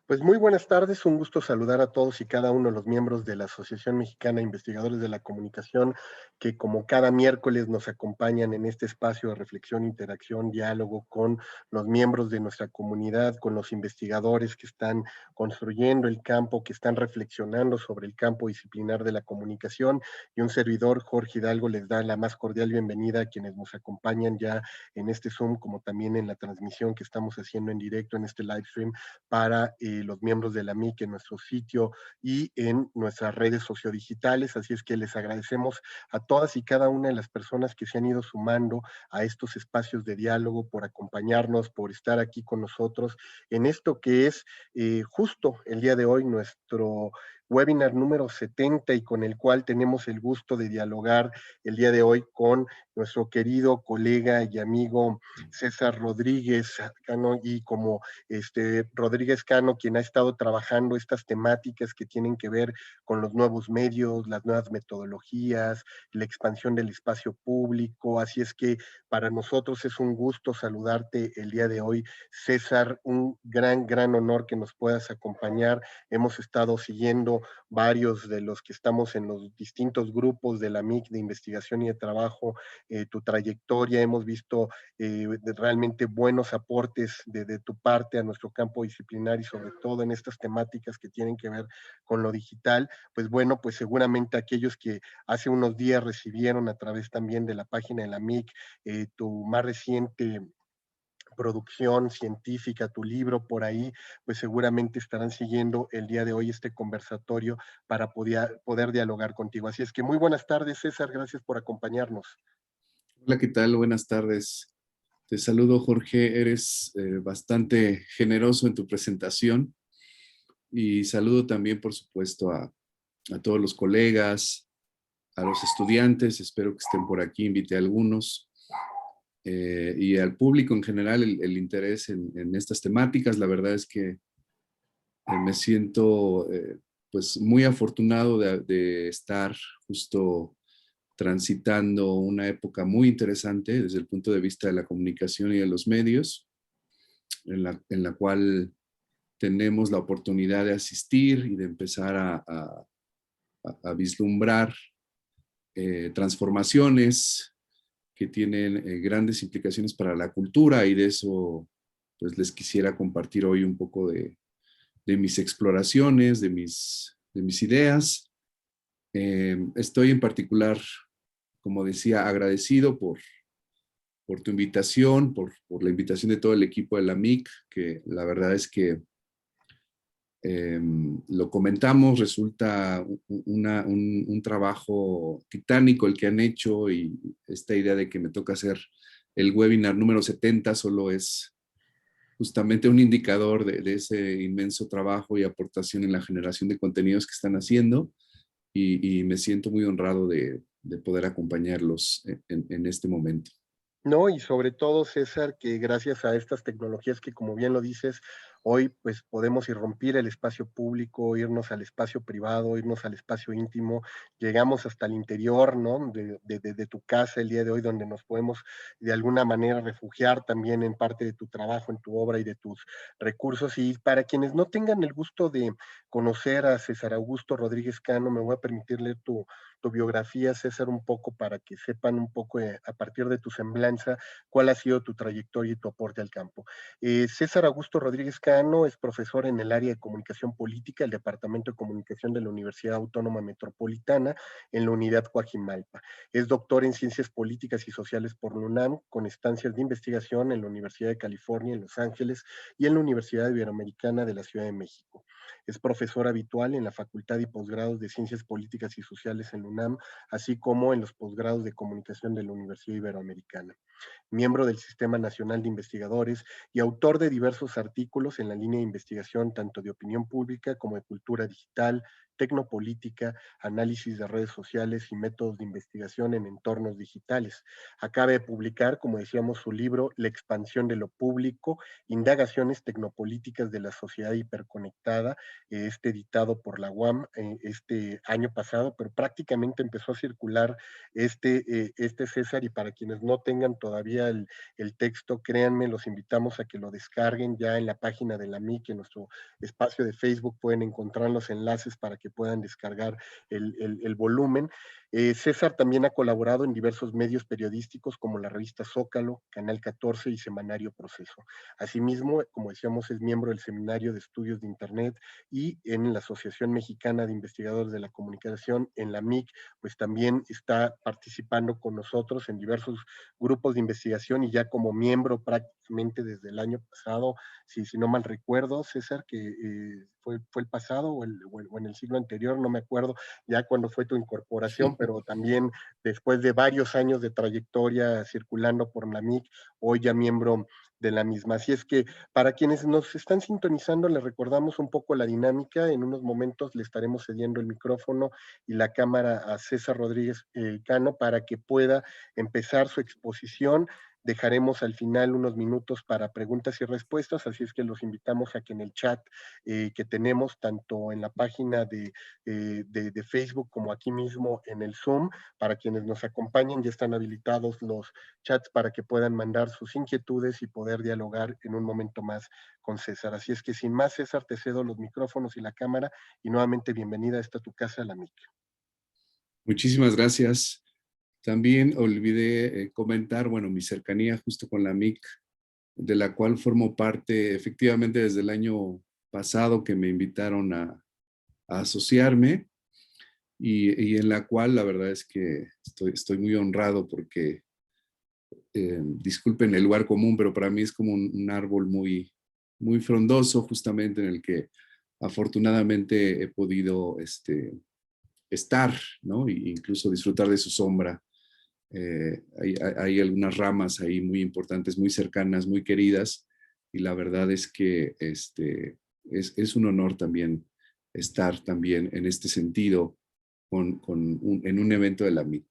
Pues muy buenas tardes, un gusto saludar a todos y cada uno de los miembros de la Asociación Mexicana de Investigadores de la Comunicación, que como cada miércoles nos acompañan en este espacio de reflexión, interacción, diálogo con los miembros de nuestra comunidad, con los investigadores que están construyendo el campo, que están reflexionando sobre el campo disciplinar de la comunicación. Y un servidor, Jorge Hidalgo, les da la más cordial bienvenida a quienes nos acompañan ya en este Zoom, como también en la transmisión que estamos haciendo en directo en este live stream para los miembros de la MIC en nuestro sitio y en nuestras redes sociodigitales. Así es que les agradecemos a todas y cada una de las personas que se han ido sumando a estos espacios de diálogo, por acompañarnos, por estar aquí con nosotros en esto que es justo el día de hoy nuestro webinar número 70 y con el cual tenemos el gusto de dialogar el día de hoy con nuestro querido colega y amigo César Rodríguez Cano, y como Rodríguez Cano, quien ha estado trabajando estas temáticas que tienen que ver con los nuevos medios, las nuevas metodologías, la expansión del espacio público. Así es que para nosotros es un gusto saludarte el día de hoy, César, un gran honor que nos puedas acompañar. Hemos estado siguiendo varios de los que estamos en los distintos grupos de la MIC de investigación y de trabajo, tu trayectoria, hemos visto realmente buenos aportes de tu parte a nuestro campo disciplinar y sobre todo en estas temáticas que tienen que ver con lo digital. Pues bueno, pues seguramente aquellos que hace unos días recibieron a través también de la página de la MIC tu más reciente producción científica, tu libro por ahí, pues seguramente estarán siguiendo el día de hoy este conversatorio para poder dialogar contigo. Así es que muy buenas tardes, César, gracias por acompañarnos. Hola, ¿qué tal? Buenas tardes. Te saludo, Jorge. Eres bastante generoso en tu presentación y saludo también, por supuesto, a todos los colegas, a los estudiantes. Espero que estén por aquí. Invité a algunos y al público en general el interés en estas temáticas. La verdad es que me siento pues muy afortunado de estar justo transitando una época muy interesante desde el punto de vista de la comunicación y de los medios, en la cual tenemos la oportunidad de asistir y de empezar a vislumbrar transformaciones que tienen grandes implicaciones para la cultura, y de eso pues les quisiera compartir hoy un poco de mis exploraciones, de mis ideas. Estoy en particular, como decía, agradecido por tu invitación, por la invitación de todo el equipo de la MIC, que la verdad es que lo comentamos, resulta un trabajo titánico el que han hecho, y esta idea de que me toca hacer el webinar número 70 solo es justamente un indicador de ese inmenso trabajo y aportación en la generación de contenidos que están haciendo, y me siento muy honrado de poder acompañarlos en este momento. No, y sobre todo, César, que gracias a estas tecnologías que, como bien lo dices, hoy pues podemos irrumpir el espacio público, irnos al espacio privado, irnos al espacio íntimo, llegamos hasta el interior, ¿no? De tu casa el día de hoy, donde nos podemos de alguna manera refugiar también en parte de tu trabajo, en tu obra y de tus recursos. Y para quienes no tengan el gusto de conocer a César Augusto Rodríguez Cano, me voy a permitir leer tu biografía, César, un poco para que sepan un poco a partir de tu semblanza cuál ha sido tu trayectoria y tu aporte al campo. César Augusto Rodríguez Cano es profesor en el área de comunicación política, el Departamento de Comunicación de la Universidad Autónoma Metropolitana en la Unidad Coajimalpa. Es doctor en Ciencias Políticas y Sociales por la UNAM, con estancias de investigación en la Universidad de California en Los Ángeles y en la Universidad Iberoamericana de la Ciudad de México. Es profesor habitual en la Facultad y Posgrados de Ciencias Políticas y Sociales en la UNAM, así como en los posgrados de Comunicación de la Universidad Iberoamericana. Miembro del Sistema Nacional de Investigadores y autor de diversos artículos en la línea de investigación tanto de opinión pública como de cultura digital, tecnopolítica, análisis de redes sociales y métodos de investigación en entornos digitales. Acaba de publicar, como decíamos, su libro La expansión de lo público, indagaciones tecnopolíticas de la sociedad hiperconectada, editado por la UAM este año pasado, pero prácticamente empezó a circular este César, y para quienes no tengan todavía todavía el texto, créanme, los invitamos a que lo descarguen ya en la página de la MIC, en nuestro espacio de Facebook pueden encontrar los enlaces para que puedan descargar el volumen. César también ha colaborado en diversos medios periodísticos como la revista Zócalo, Canal 14 y Semanario Proceso. Asimismo, como decíamos, es miembro del Seminario de Estudios de Internet y en la Asociación Mexicana de Investigadores de la Comunicación, en la MIC, pues también está participando con nosotros en diversos grupos de investigación y ya como miembro prácticamente desde el año pasado, si no mal recuerdo, César, que fue el pasado o en el siglo anterior, no me acuerdo ya cuando fue tu incorporación, pero también después de varios años de trayectoria circulando por la MIC, hoy ya miembro de la misma. Así es que para quienes nos están sintonizando, les recordamos un poco la dinámica. En unos momentos le estaremos cediendo el micrófono y la cámara a César Rodríguez Cano para que pueda empezar su exposición. Dejaremos al final unos minutos para preguntas y respuestas, así es que los invitamos a que en el chat que tenemos tanto en la página de Facebook como aquí mismo en el Zoom, para quienes nos acompañen, ya están habilitados los chats para que puedan mandar sus inquietudes y poder dialogar en un momento más con César. Así es que sin más, César, te cedo los micrófonos y la cámara y nuevamente bienvenida a esta tu casa, la MIC. Muchísimas gracias. También olvidé comentar, bueno, mi cercanía justo con la MIC, de la cual formo parte efectivamente desde el año pasado que me invitaron a asociarme y en la cual la verdad es que estoy muy honrado porque, disculpen el lugar común, pero para mí es como un árbol muy frondoso justamente en el que afortunadamente he podido estar, ¿no? E incluso disfrutar de su sombra. Hay algunas ramas ahí muy importantes, muy cercanas, muy queridas, y la verdad es que es un honor también estar también en este sentido en un evento de la MIC.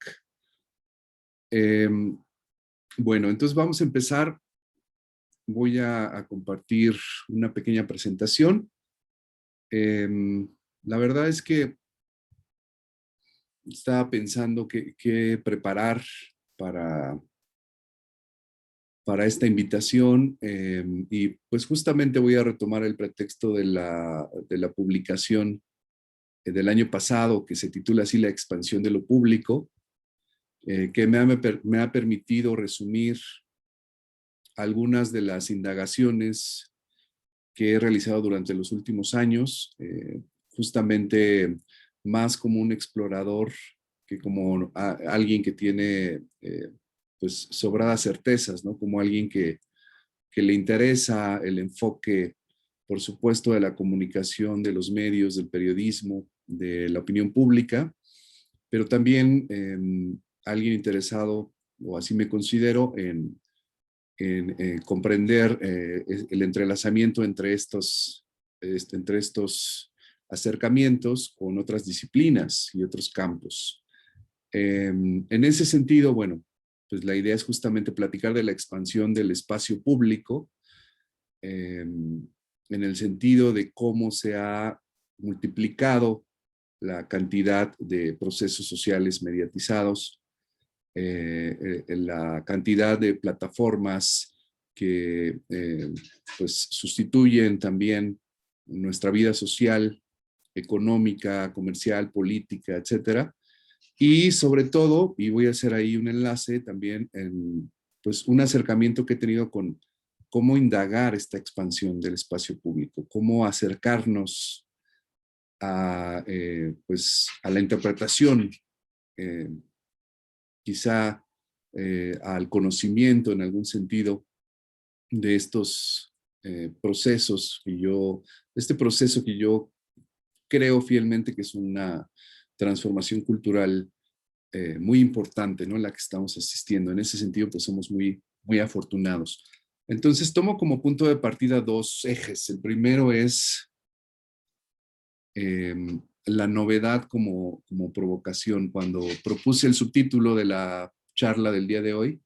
Bueno, entonces vamos a empezar. Voy a compartir una pequeña presentación. La verdad es que estaba pensando qué preparar para esta invitación y pues justamente voy a retomar el pretexto de la publicación del año pasado que se titula así La expansión de lo público, que me ha permitido resumir algunas de las indagaciones que he realizado durante los últimos años, justamente más como un explorador que como alguien que tiene pues sobradas certezas, ¿no? Como alguien que le interesa el enfoque, por supuesto, de la comunicación, de los medios, del periodismo, de la opinión pública, pero también alguien interesado, o así me considero, en comprender el entrelazamiento entre estos acercamientos con otras disciplinas y otros campos. En ese sentido, bueno, pues la idea es justamente platicar de la expansión del espacio público en el sentido de cómo se ha multiplicado la cantidad de procesos sociales mediatizados, la cantidad de plataformas que pues sustituyen también nuestra vida social, económica, comercial, política, etcétera. Y sobre todo, y voy a hacer ahí un enlace también, pues un acercamiento que he tenido con cómo indagar esta expansión del espacio público, cómo acercarnos a, pues, a la interpretación, quizá al conocimiento en algún sentido de estos procesos este proceso que yo creo fielmente que es una transformación cultural muy importante, ¿no? En la que estamos asistiendo. En ese sentido, pues somos muy afortunados. Entonces, tomo como punto de partida dos ejes. El primero es la novedad como provocación. Cuando propuse el subtítulo de la charla del día de hoy,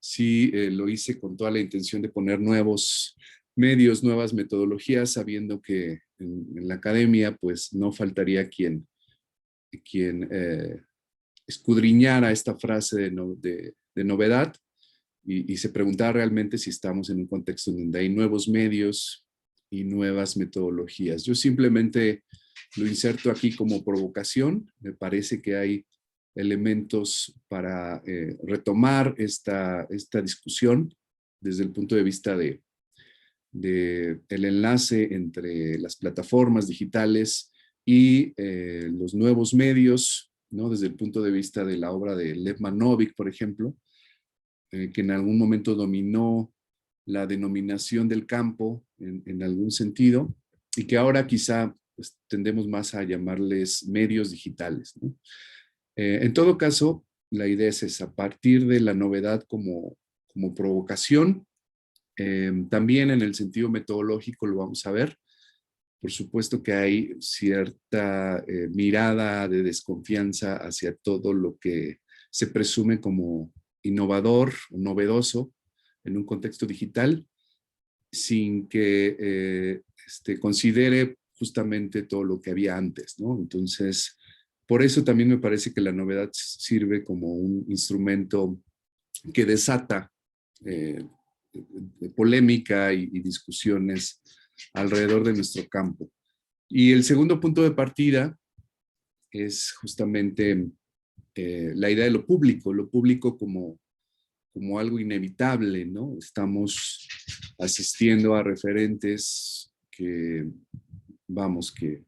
sí lo hice con toda la intención de poner nuevos medios, nuevas metodologías, sabiendo que en la academia pues no faltaría quien escudriñara esta frase de novedad y se preguntaba realmente si estamos en un contexto donde hay nuevos medios y nuevas metodologías. Yo simplemente lo inserto aquí como provocación. Me parece que hay elementos para retomar esta discusión desde el punto de vista de el enlace entre las plataformas digitales y los nuevos medios, ¿no? Desde el punto de vista de la obra de Lev Manovich, por ejemplo, que en algún momento dominó la denominación del campo en algún sentido, y que ahora quizá pues, tendemos más a llamarles medios digitales, ¿no? En todo caso, la idea es esa, a partir de la novedad como provocación, también en el sentido metodológico lo vamos a ver. Por supuesto que hay cierta mirada de desconfianza hacia todo lo que se presume como innovador o novedoso en un contexto digital, sin que considere justamente todo lo que había antes, ¿no? Entonces, por eso también me parece que la novedad sirve como un instrumento que desata polémica y discusiones alrededor de nuestro campo. Y el segundo punto de partida es justamente la idea de lo público como algo inevitable, ¿no? Estamos asistiendo a referentes que, vamos, que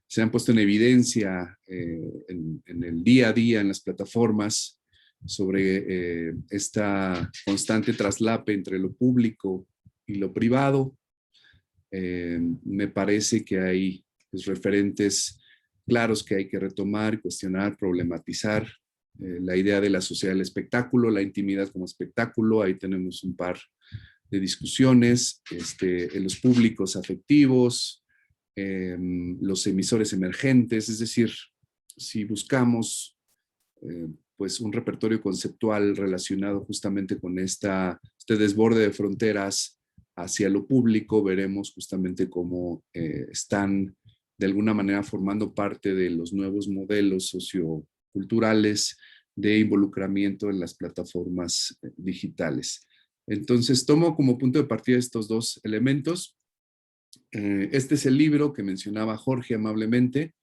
se han puesto en evidencia en el día a día en las plataformas sobre esta constante traslape entre lo público y lo privado. Me parece que hay pues, referentes claros que hay que retomar, cuestionar, problematizar. La idea de la sociedad del espectáculo, la intimidad como espectáculo, ahí tenemos un par de discusiones, los públicos afectivos, los emisores emergentes, es decir, si buscamos pues un repertorio conceptual relacionado justamente con este desborde de fronteras hacia lo público, veremos justamente cómo están de alguna manera formando parte de los nuevos modelos socioculturales de involucramiento en las plataformas digitales. Entonces, tomo como punto de partida estos dos elementos. Este es el libro que mencionaba Jorge amablemente,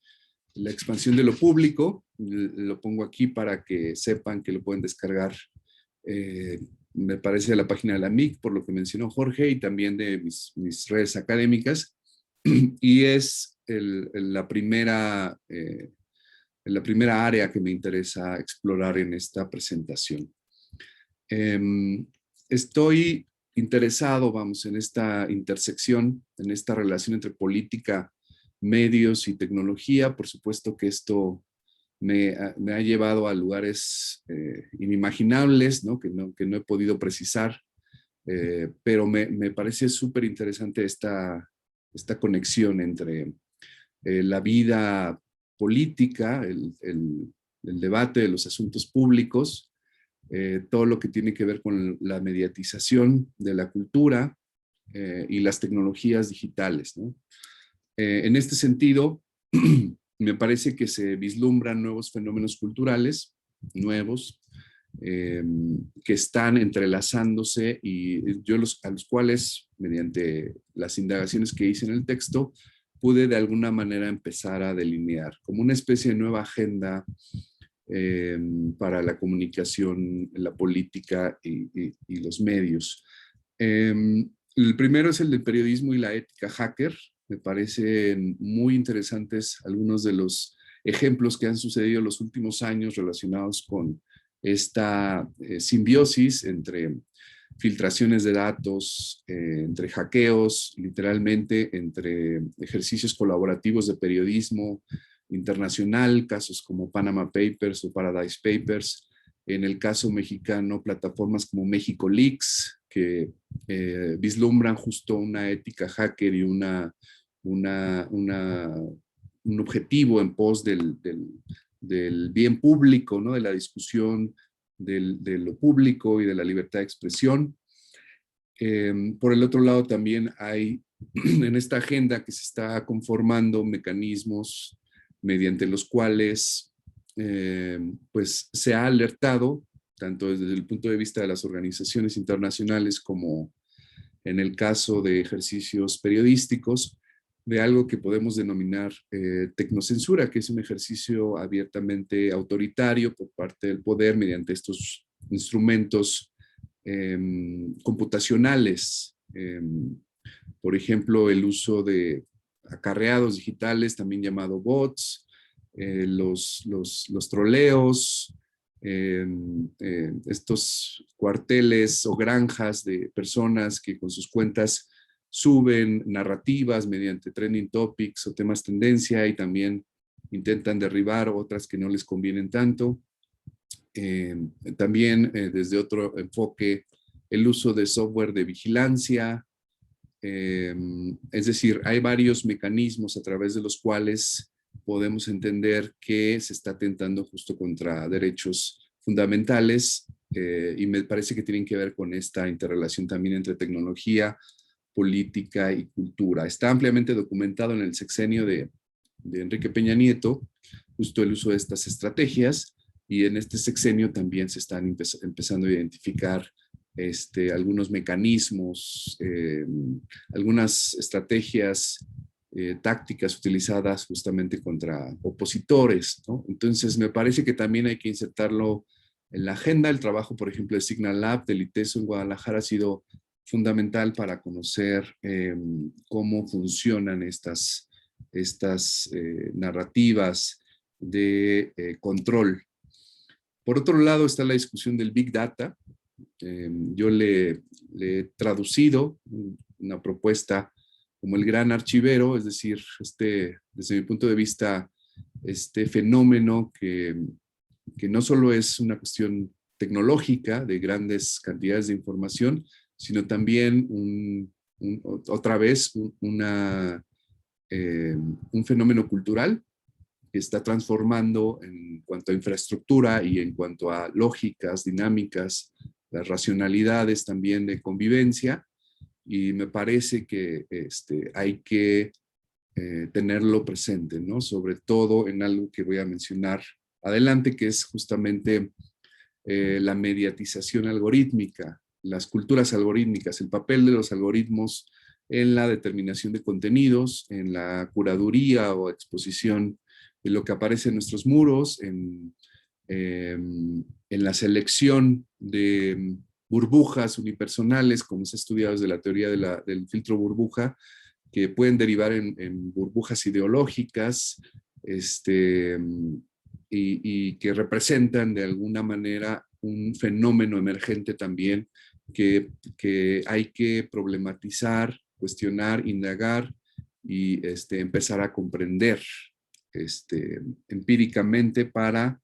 La expansión de lo público. Lo pongo aquí para que sepan que lo pueden descargar, me parece, de la página de la MIC, por lo que mencionó Jorge, y también de mis redes académicas. Y es la primera área que me interesa explorar en esta presentación. Estoy interesado, vamos, en esta intersección, en esta relación entre política, medios y tecnología. Por supuesto que esto me ha llevado a lugares inimaginables, ¿no? Que no he podido precisar, pero me parece súper interesante esta conexión entre la vida política, el debate de los asuntos públicos, todo lo que tiene que ver con la mediatización de la cultura y las tecnologías digitales, ¿no? En este sentido, me parece que se vislumbran nuevos fenómenos culturales, nuevos, que están entrelazándose y yo a los cuales, mediante las indagaciones que hice en el texto, pude de alguna manera empezar a delinear como una especie de nueva agenda para la comunicación, la política y los medios. El primero es el del periodismo y la ética hacker. Me parecen muy interesantes algunos de los ejemplos que han sucedido en los últimos años relacionados con esta simbiosis entre filtraciones de datos, entre hackeos, literalmente, entre ejercicios colaborativos de periodismo internacional, casos como Panama Papers o Paradise Papers. En el caso mexicano, plataformas como México Leaks, que vislumbran justo una ética hacker y un objetivo en pos del bien público, ¿no? De la discusión de lo público y de la libertad de expresión. Por el otro lado, también hay en esta agenda que se está conformando mecanismos mediante los cuales pues se ha alertado tanto desde el punto de vista de las organizaciones internacionales como en el caso de ejercicios periodísticos, de algo que podemos denominar tecnocensura, que es un ejercicio abiertamente autoritario por parte del poder mediante estos instrumentos computacionales. Por ejemplo, el uso de acarreados digitales, también llamado bots, los troleos, estos cuarteles o granjas de personas que con sus cuentas suben narrativas mediante trending topics o temas tendencia y también intentan derribar otras que no les convienen tanto. También desde otro enfoque, el uso de software de vigilancia. Es decir, hay varios mecanismos a través de los cuales podemos entender que se está atentando justo contra derechos fundamentales y me parece que tienen que ver con esta interrelación también entre tecnología, política y cultura. Está ampliamente documentado en el sexenio de Enrique Peña Nieto, justo el uso de estas estrategias, y en este sexenio también se están empezando a identificar algunos mecanismos, algunas estrategias tácticas utilizadas justamente contra opositores, ¿no? Entonces, me parece que también hay que insertarlo en la agenda. El trabajo, por ejemplo, de Signal Lab, del ITESO en Guadalajara, ha sido fundamental para conocer cómo funcionan estas narrativas de control. Por otro lado está la discusión del Big Data. Yo le he traducido una propuesta como el gran archivero, es decir, desde mi punto de vista, este fenómeno que no solo es una cuestión tecnológica de grandes cantidades de información, sino también otra vez un fenómeno cultural que está transformando en cuanto a infraestructura y en cuanto a lógicas, dinámicas, las racionalidades también de convivencia, y me parece que hay que tenerlo presente, ¿no? Sobre todo en algo que voy a mencionar adelante, que es justamente la mediatización algorítmica, las culturas algorítmicas, el papel de los algoritmos en la determinación de contenidos, en la curaduría o exposición de lo que aparece en nuestros muros, en la selección de burbujas unipersonales, como se ha estudiado desde la teoría del filtro burbuja, que pueden derivar en burbujas ideológicas, y que representan de alguna manera un fenómeno emergente también que hay que problematizar, cuestionar, indagar y empezar a comprender empíricamente para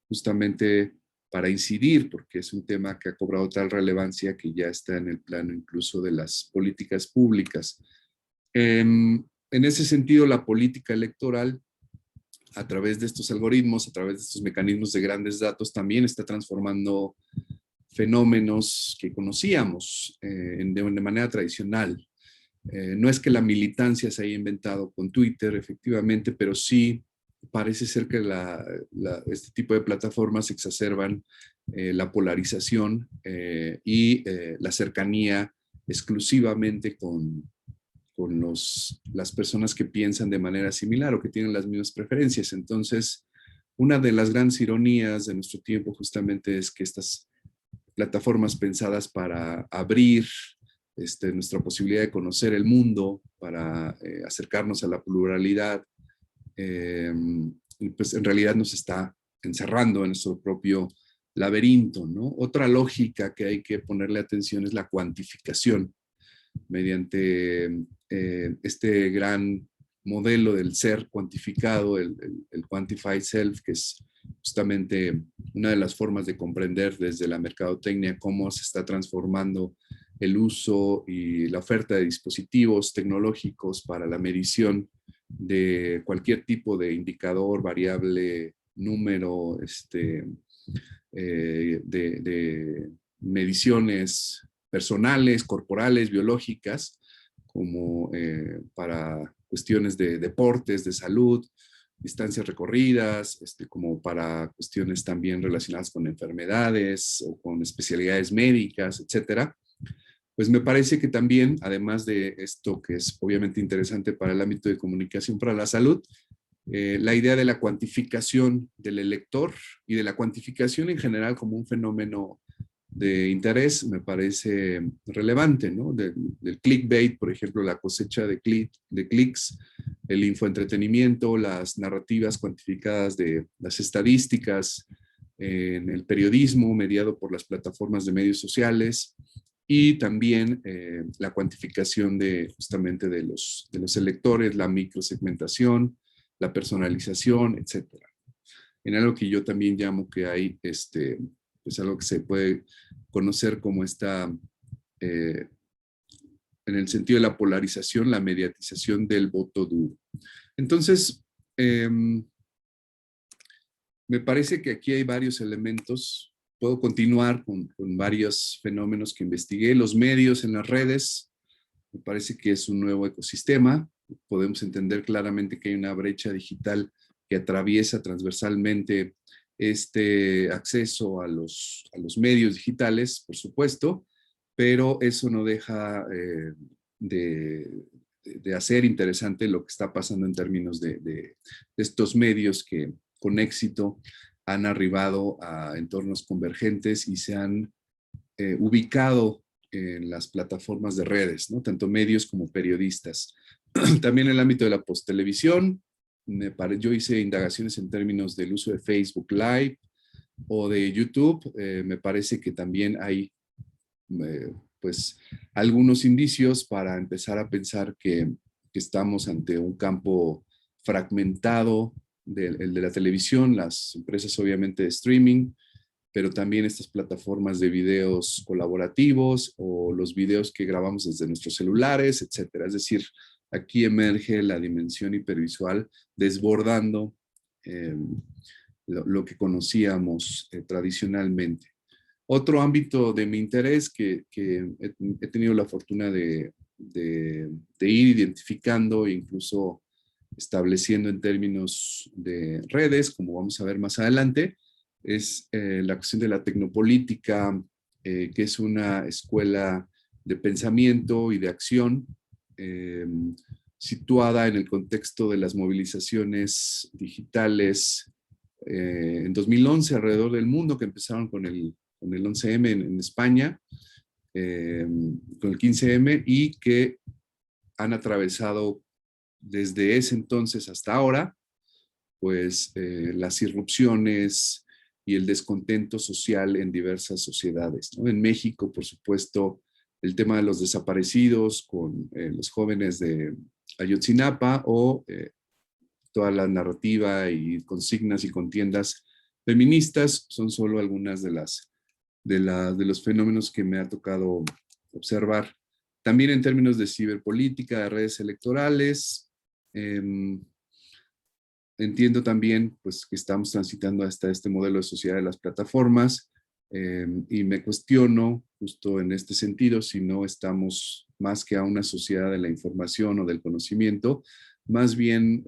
justamente para incidir, porque es un tema que ha cobrado tal relevancia que ya está en el plano incluso de las políticas públicas. En ese sentido, la política electoral, a través de estos algoritmos, a través de estos mecanismos de grandes datos, también está transformando fenómenos que conocíamos de manera tradicional. No es que la militancia se haya inventado con Twitter, efectivamente, pero sí parece ser que este tipo de plataformas exacerban la polarización y la cercanía exclusivamente con las personas que piensan de manera similar o que tienen las mismas preferencias. Entonces, una de las grandes ironías de nuestro tiempo justamente es que estas plataformas pensadas para abrir nuestra posibilidad de conocer el mundo, para acercarnos a la pluralidad, pues en realidad nos está encerrando en nuestro propio laberinto, ¿no? Otra lógica que hay que ponerle atención es la cuantificación mediante este gran modelo del ser cuantificado, el quantified self, que es justamente una de las formas de comprender desde la mercadotecnia cómo se está transformando el uso y la oferta de dispositivos tecnológicos para la medición de cualquier tipo de indicador, variable, número, de mediciones personales, corporales, biológicas, como para cuestiones de deportes, de salud, distancias recorridas, como para cuestiones también relacionadas con enfermedades o con especialidades médicas, etcétera. Pues me parece que también, además de esto que es obviamente interesante para el ámbito de comunicación para la salud, la idea de la cuantificación del elector y de la cuantificación en general como un fenómeno de interés me parece relevante, ¿no? Del clickbait, por ejemplo, la cosecha de clics, el infoentretenimiento, las narrativas cuantificadas de las estadísticas en el periodismo mediado por las plataformas de medios sociales y también la cuantificación justamente de los electores, la microsegmentación, la personalización, etcétera. En algo que yo también llamo que hay, pues algo que se puede conocer como en el sentido de la polarización, la mediatización del voto duro. Entonces, me parece que aquí hay varios elementos. Puedo continuar con varios fenómenos que investigué. Los medios en las redes, me parece que es un nuevo ecosistema. Podemos entender claramente que hay una brecha digital que atraviesa transversalmente este acceso a los medios digitales, por supuesto, pero eso no deja de hacer interesante lo que está pasando en términos de estos medios que con éxito han arribado a entornos convergentes y se han ubicado en las plataformas de redes, ¿no? Tanto medios como periodistas. También en el ámbito de la posttelevisión, yo hice indagaciones en términos del uso de Facebook Live o de YouTube. Me parece que también hay pues algunos indicios para empezar a pensar que estamos ante un campo fragmentado el de la televisión, las empresas obviamente de streaming, pero también estas plataformas de videos colaborativos o los videos que grabamos desde nuestros celulares, etcétera. Es decir, aquí emerge la dimensión hipervisual desbordando lo que conocíamos tradicionalmente. Otro ámbito de mi interés que he tenido la fortuna de ir identificando e incluso estableciendo en términos de redes, como vamos a ver más adelante, es la cuestión de la tecnopolítica, que es una escuela de pensamiento y de acción situada en el contexto de las movilizaciones digitales en 2011 alrededor del mundo, que empezaron con el 11M en España, con el 15M, y que han atravesado desde ese entonces hasta ahora, pues las irrupciones y el descontento social en diversas sociedades, ¿no? En México, por supuesto, el tema de los desaparecidos con los jóvenes de Ayotzinapa o toda la narrativa y consignas y contiendas feministas son solo algunas de los fenómenos que me ha tocado observar. También en términos de ciberpolítica, de redes electorales, entiendo también pues, que estamos transitando hasta este modelo de sociedad de las plataformas y me cuestiono justo en este sentido si no estamos más que a una sociedad de la información o del conocimiento, más bien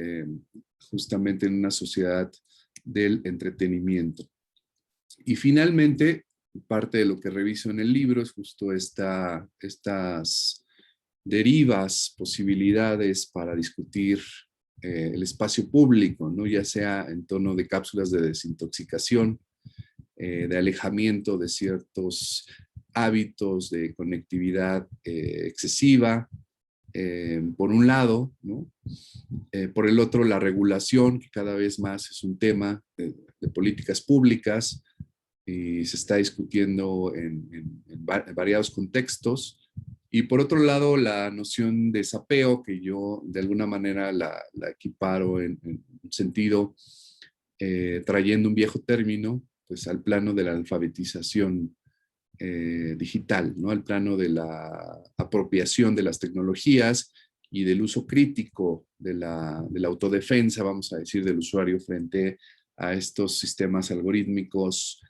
justamente en una sociedad del entretenimiento. Y finalmente, parte de lo que reviso en el libro es justo estas derivas, posibilidades para discutir el espacio público, ¿no? Ya sea en tono de cápsulas de desintoxicación, de alejamiento de ciertos hábitos de conectividad excesiva, por un lado, ¿no? Por el otro, la regulación, que cada vez más es un tema de políticas públicas y se está discutiendo en variados contextos. Y por otro lado, la noción de sapeo, que yo de alguna manera la equiparo en un sentido, trayendo un viejo término, pues al plano de la alfabetización digital, ¿no? Al plano de la apropiación de las tecnologías y del uso crítico de la autodefensa, vamos a decir, del usuario frente a estos sistemas algorítmicos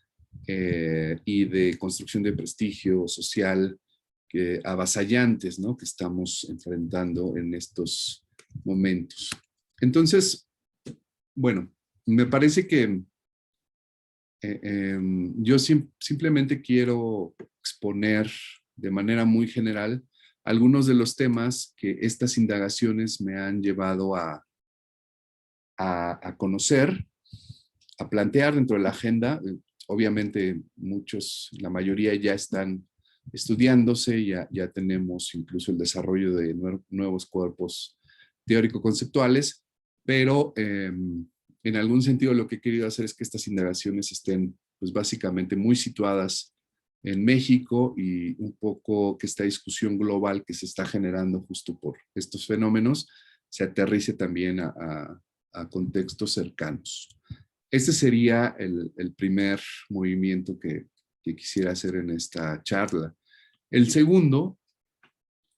y de construcción de prestigio social avasallantes, ¿no? Que estamos enfrentando en estos momentos. Entonces, Bueno, me parece que yo simplemente quiero exponer de manera muy general algunos de los temas que estas indagaciones me han llevado a conocer, a plantear dentro de la agenda. Obviamente la mayoría ya están estudiándose, ya tenemos incluso el desarrollo de nuevos cuerpos teórico-conceptuales, pero en algún sentido lo que he querido hacer es que estas indagaciones estén pues básicamente muy situadas en México y un poco que esta discusión global que se está generando justo por estos fenómenos se aterrice también a contextos cercanos. Este sería el primer movimiento que quisiera hacer en esta charla. El segundo,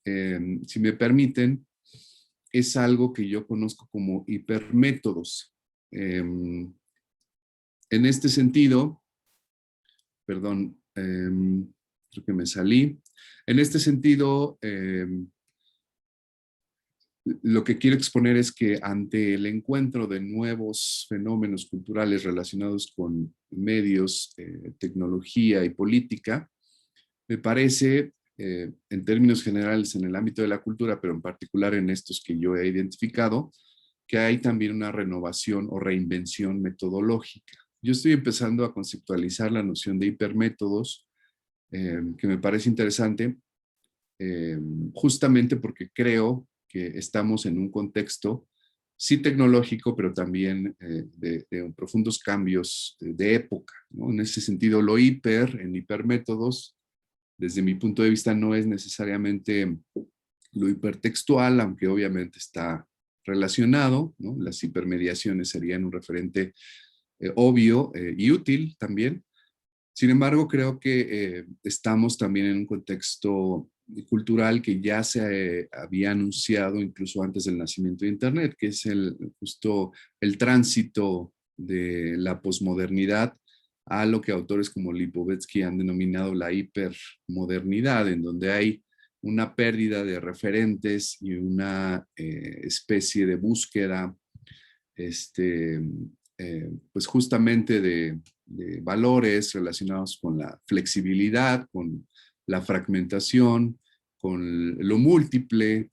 si me permiten, es algo que yo conozco como hipermétodos. En este sentido, perdón, creo que me salí. En este sentido, lo que quiero exponer es que ante el encuentro de nuevos fenómenos culturales relacionados con medios, tecnología y política, me parece, en términos generales en el ámbito de la cultura, pero en particular en estos que yo he identificado, que hay también una renovación o reinvención metodológica. Yo estoy empezando a conceptualizar la noción de hipermétodos, que me parece interesante, justamente porque creo que estamos en un contexto, sí tecnológico, pero también de profundos cambios de época, ¿no? En ese sentido, en hipermétodos, desde mi punto de vista, no es necesariamente lo hipertextual, aunque obviamente está relacionado, ¿no? Las hipermediaciones serían un referente obvio y útil también. Sin embargo, creo que estamos también en un contexto cultural que ya se había anunciado incluso antes del nacimiento de Internet, que es justo el tránsito de la posmodernidad a lo que autores como Lipovetsky han denominado la hipermodernidad, en donde hay una pérdida de referentes y una especie de búsqueda, pues justamente de valores relacionados con la flexibilidad, con la fragmentación, con lo múltiple,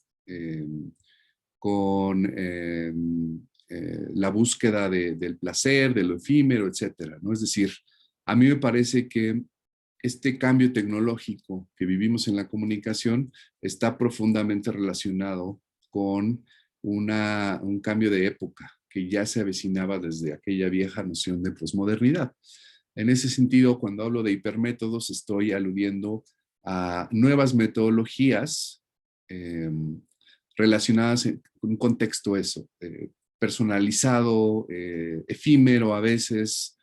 con la búsqueda del placer, de lo efímero, etcétera, ¿no? Es decir, a mí me parece que este cambio tecnológico que vivimos en la comunicación está profundamente relacionado con un cambio de época que ya se avecinaba desde aquella vieja noción de posmodernidad. En ese sentido, cuando hablo de hipermétodos, estoy aludiendo a nuevas metodologías relacionadas con un contexto personalizado, efímero a veces,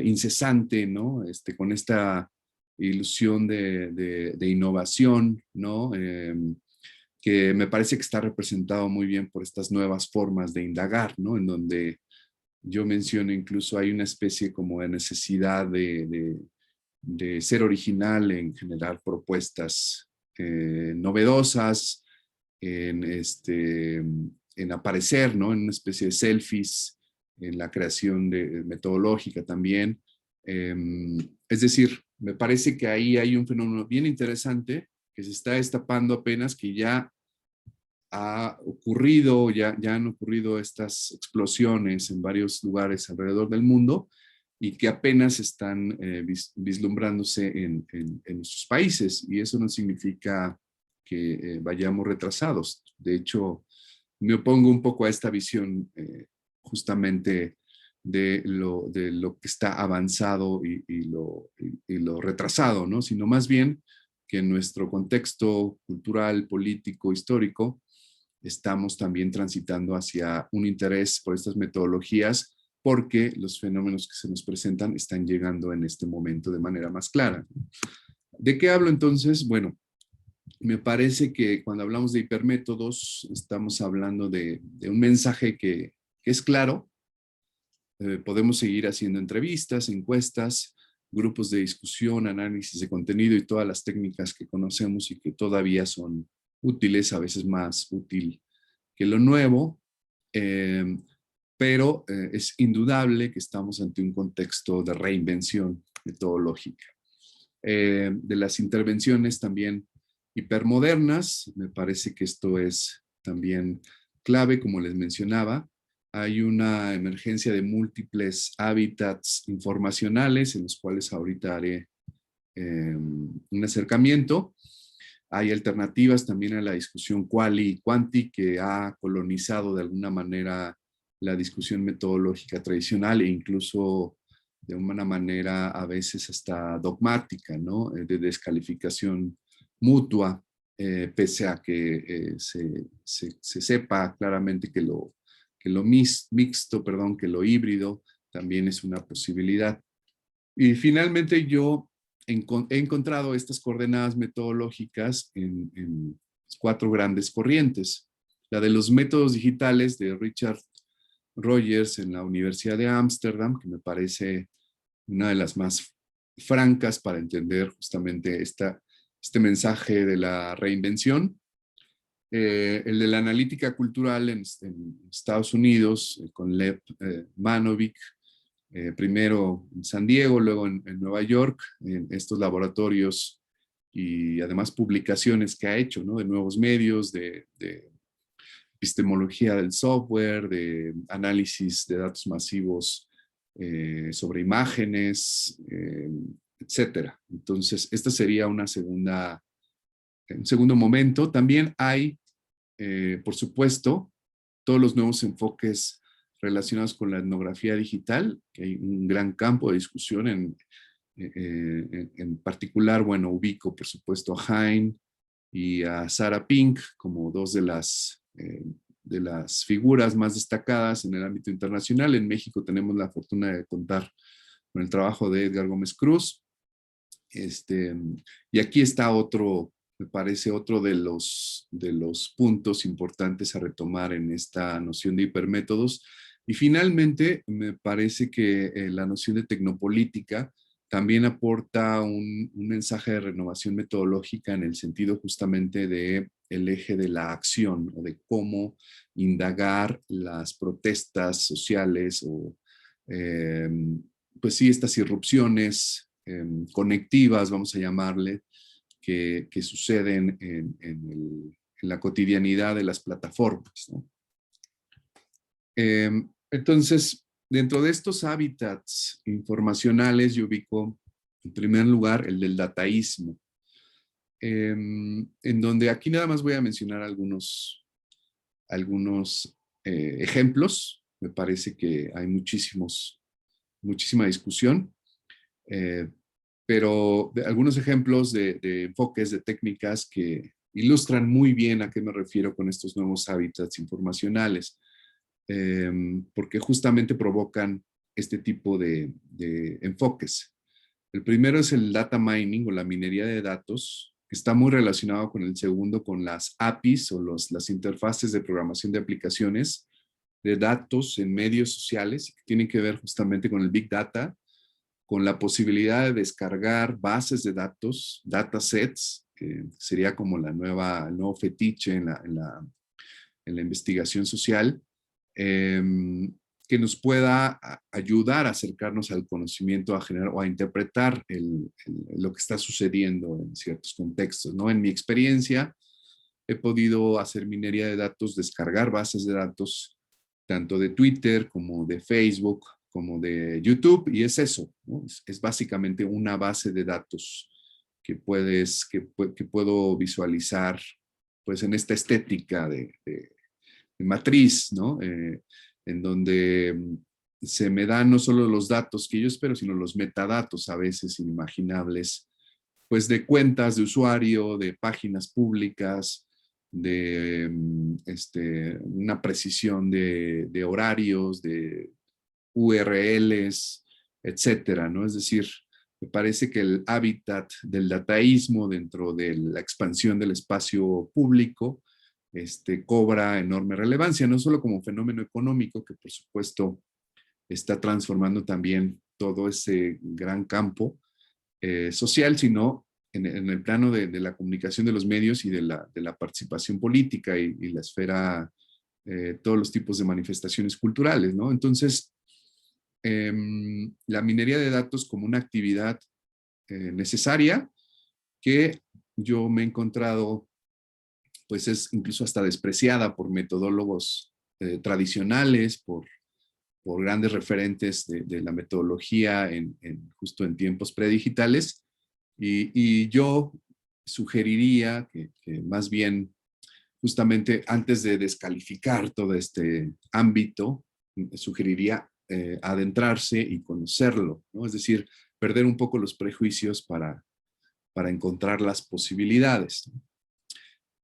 incesante, ¿no? Con esta ilusión de innovación, ¿no? Que me parece que está representado muy bien por estas nuevas formas de indagar, ¿no? En donde yo menciono incluso hay una especie como de necesidad de ser original en generar propuestas novedosas, en aparecer, ¿no? En una especie de selfies, en la creación metodológica también. Es decir, me parece que ahí hay un fenómeno bien interesante que se está destapando apenas, que ya ha ocurrido, ya han ocurrido estas explosiones en varios lugares alrededor del mundo y que apenas están vislumbrándose en nuestros países. Y eso no significa que vayamos retrasados. De hecho, me opongo un poco a esta visión justamente de lo que está avanzado y lo retrasado, ¿no? Sino más bien que en nuestro contexto cultural, político, histórico, estamos también transitando hacia un interés por estas metodologías porque los fenómenos que se nos presentan están llegando en este momento de manera más clara. ¿De qué hablo entonces? Bueno, me parece que cuando hablamos de hipermétodos estamos hablando de un mensaje que es claro. Podemos seguir haciendo entrevistas, encuestas, grupos de discusión, análisis de contenido y todas las técnicas que conocemos y que todavía son útiles, a veces más útil que lo nuevo. pero es indudable que estamos ante un contexto de reinvención metodológica. De las intervenciones también hipermodernas, me parece que esto es también clave, como les mencionaba. Hay una emergencia de múltiples hábitats informacionales en los cuales ahorita haré un acercamiento. Hay alternativas también a la discusión quali y quanti que ha colonizado de alguna manera la discusión metodológica tradicional e incluso de una manera a veces hasta dogmática, ¿no? De descalificación mutua, pese a que se sepa claramente que lo mixto, perdón, que lo híbrido también es una posibilidad. Y finalmente yo he encontrado estas coordenadas metodológicas en 4 grandes corrientes. La de los métodos digitales de Richard Rogers en la Universidad de Ámsterdam, que me parece una de las más francas para entender justamente este mensaje de la reinvención. El de la analítica cultural en Estados Unidos, con Lev Manovic, primero en San Diego, luego en Nueva York, en estos laboratorios y además publicaciones que ha hecho, ¿no? De nuevos medios, de epistemología del software, de análisis de datos masivos sobre imágenes, etcétera. Entonces, esta sería un segundo momento. También hay, por supuesto, todos los nuevos enfoques relacionados con la etnografía digital, que hay un gran campo de discusión en particular, bueno, ubico por supuesto a Hein y a Sarah Pink como dos de las figuras más destacadas en el ámbito internacional. En México tenemos la fortuna de contar con el trabajo de Edgar Gómez Cruz. Y aquí está otro, me parece, otro de los puntos importantes a retomar en esta noción de hipermétodos. Y finalmente, me parece que la noción de tecnopolítica también aporta un mensaje de renovación metodológica en el sentido justamente de el eje de la acción o de cómo indagar las protestas sociales o, pues sí, estas irrupciones conectivas, vamos a llamarle, que suceden en la cotidianidad de las plataformas, ¿no? Entonces, dentro de estos hábitats informacionales, yo ubico en primer lugar el del dataísmo, en donde aquí nada más voy a mencionar algunos ejemplos. Me parece que hay muchísima discusión, pero algunos ejemplos de enfoques, de técnicas que ilustran muy bien a qué me refiero con estos nuevos hábitats informacionales. Porque justamente provocan este tipo de enfoques. El primero es el data mining o la minería de datos, que está muy relacionado con el segundo, con las APIs o las interfaces de programación de aplicaciones de datos en medios sociales, que tienen que ver justamente con el Big Data, con la posibilidad de descargar bases de datos, datasets, que sería como el nuevo fetiche en la investigación social, que nos pueda ayudar a acercarnos al conocimiento, a generar o a interpretar lo que está sucediendo en ciertos contextos, ¿no? En mi experiencia, he podido hacer minería de datos, descargar bases de datos, tanto de Twitter como de Facebook, como de YouTube, y es eso, ¿no? Es básicamente una base de datos que puedo visualizar pues en esta estética de matriz, ¿no? En donde se me dan no solo los datos que yo espero, sino los metadatos a veces inimaginables, pues de cuentas de usuario, de páginas públicas, de una precisión de horarios, de URLs, etcétera, ¿no? Es decir, me parece que el hábitat del dataísmo dentro de la expansión del espacio público cobra enorme relevancia, no solo como fenómeno económico, que por supuesto está transformando también todo ese gran campo social, sino en el plano de la comunicación de los medios y de la participación política y la esfera todos los tipos de manifestaciones culturales, ¿no? Entonces, la minería de datos como una actividad necesaria que yo me he encontrado, pues es incluso hasta despreciada por metodólogos tradicionales, por grandes referentes de la metodología justo en tiempos predigitales. Y yo sugeriría que más bien, justamente antes de descalificar todo este ámbito, sugeriría adentrarse y conocerlo, ¿no? Es decir, perder un poco los prejuicios para encontrar las posibilidades, ¿no?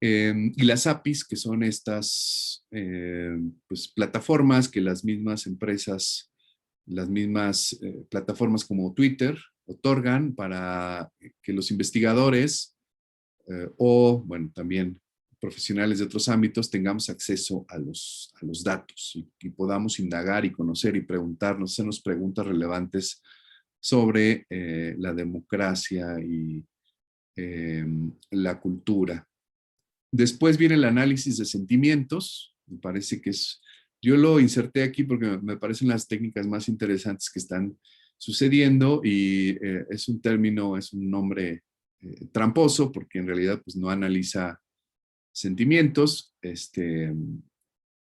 Y las APIs, que son estas pues, plataformas que las mismas empresas, las mismas plataformas como Twitter otorgan para que los investigadores o, bueno, también profesionales de otros ámbitos tengamos acceso a los datos y podamos indagar y conocer y preguntarnos, hacernos preguntas relevantes sobre la democracia y la cultura. Después viene el análisis de sentimientos. Me parece que yo lo inserté aquí porque me parecen las técnicas más interesantes que están sucediendo y es un término, es un nombre tramposo porque en realidad pues no analiza sentimientos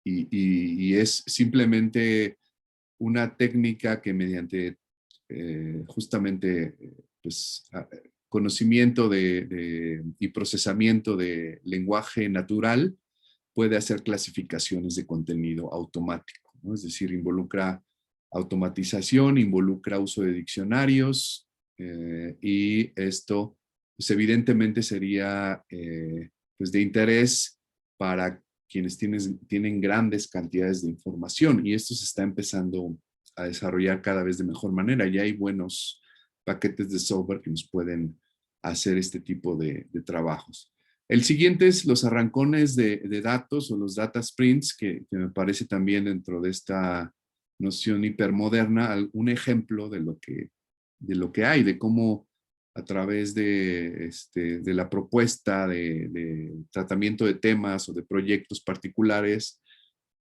y es simplemente una técnica que mediante justamente pues, conocimiento y procesamiento de lenguaje natural puede hacer clasificaciones de contenido automático, ¿no? Es decir, involucra automatización, involucra uso de diccionarios y esto pues evidentemente sería pues de interés para quienes tienen grandes cantidades de información y esto se está empezando a desarrollar cada vez de mejor manera. Ya hay buenos paquetes de software que nos pueden hacer este tipo de trabajos. El siguiente es los arrancones de datos o los data sprints, que me parece también dentro de esta noción hipermoderna un ejemplo de lo que hay, de cómo a través de la propuesta de tratamiento de temas o de proyectos particulares,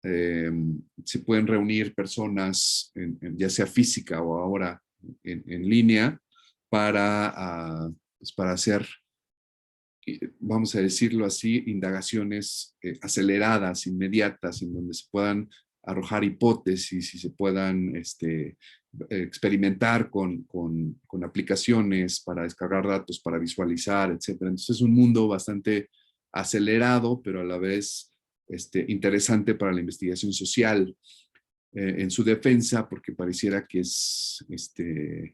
se pueden reunir personas, ya sea física o ahora en línea, pues para hacer, vamos a decirlo así, indagaciones aceleradas, inmediatas, en donde se puedan arrojar hipótesis y se puedan experimentar con aplicaciones para descargar datos, para visualizar, etc. Entonces es un mundo bastante acelerado, pero a la vez interesante para la investigación social en su defensa, porque pareciera que es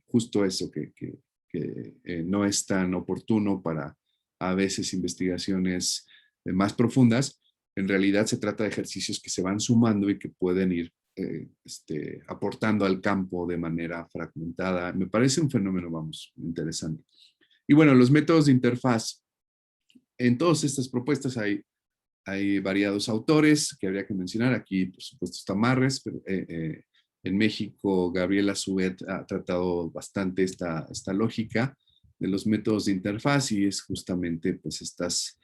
justo eso, que no es tan oportuno para a veces investigaciones más profundas. En realidad se trata de ejercicios que se van sumando y que pueden ir aportando al campo de manera fragmentada. Me parece un fenómeno, vamos, interesante. Y bueno, los métodos de interfaz. En todas estas propuestas hay variados autores que habría que mencionar. Aquí, por supuesto, está Marres, pero en México, Gabriela Suet ha tratado bastante esta lógica de los métodos de interfaz y es justamente pues estas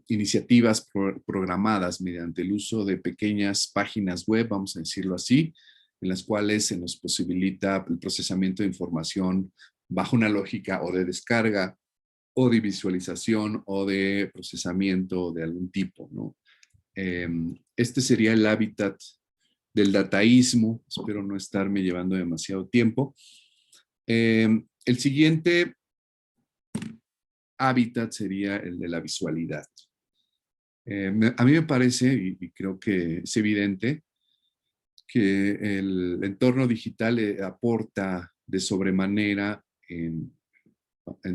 iniciativas programadas mediante el uso de pequeñas páginas web, vamos a decirlo así, en las cuales se nos posibilita el procesamiento de información bajo una lógica o de descarga o de visualización o de procesamiento de algún tipo, ¿no? Este sería el hábitat del dataísmo. Espero no estarme llevando demasiado tiempo. El siguiente hábitat sería el de la visualidad. A mí me parece, y creo que es evidente, que el entorno digital aporta de sobremanera en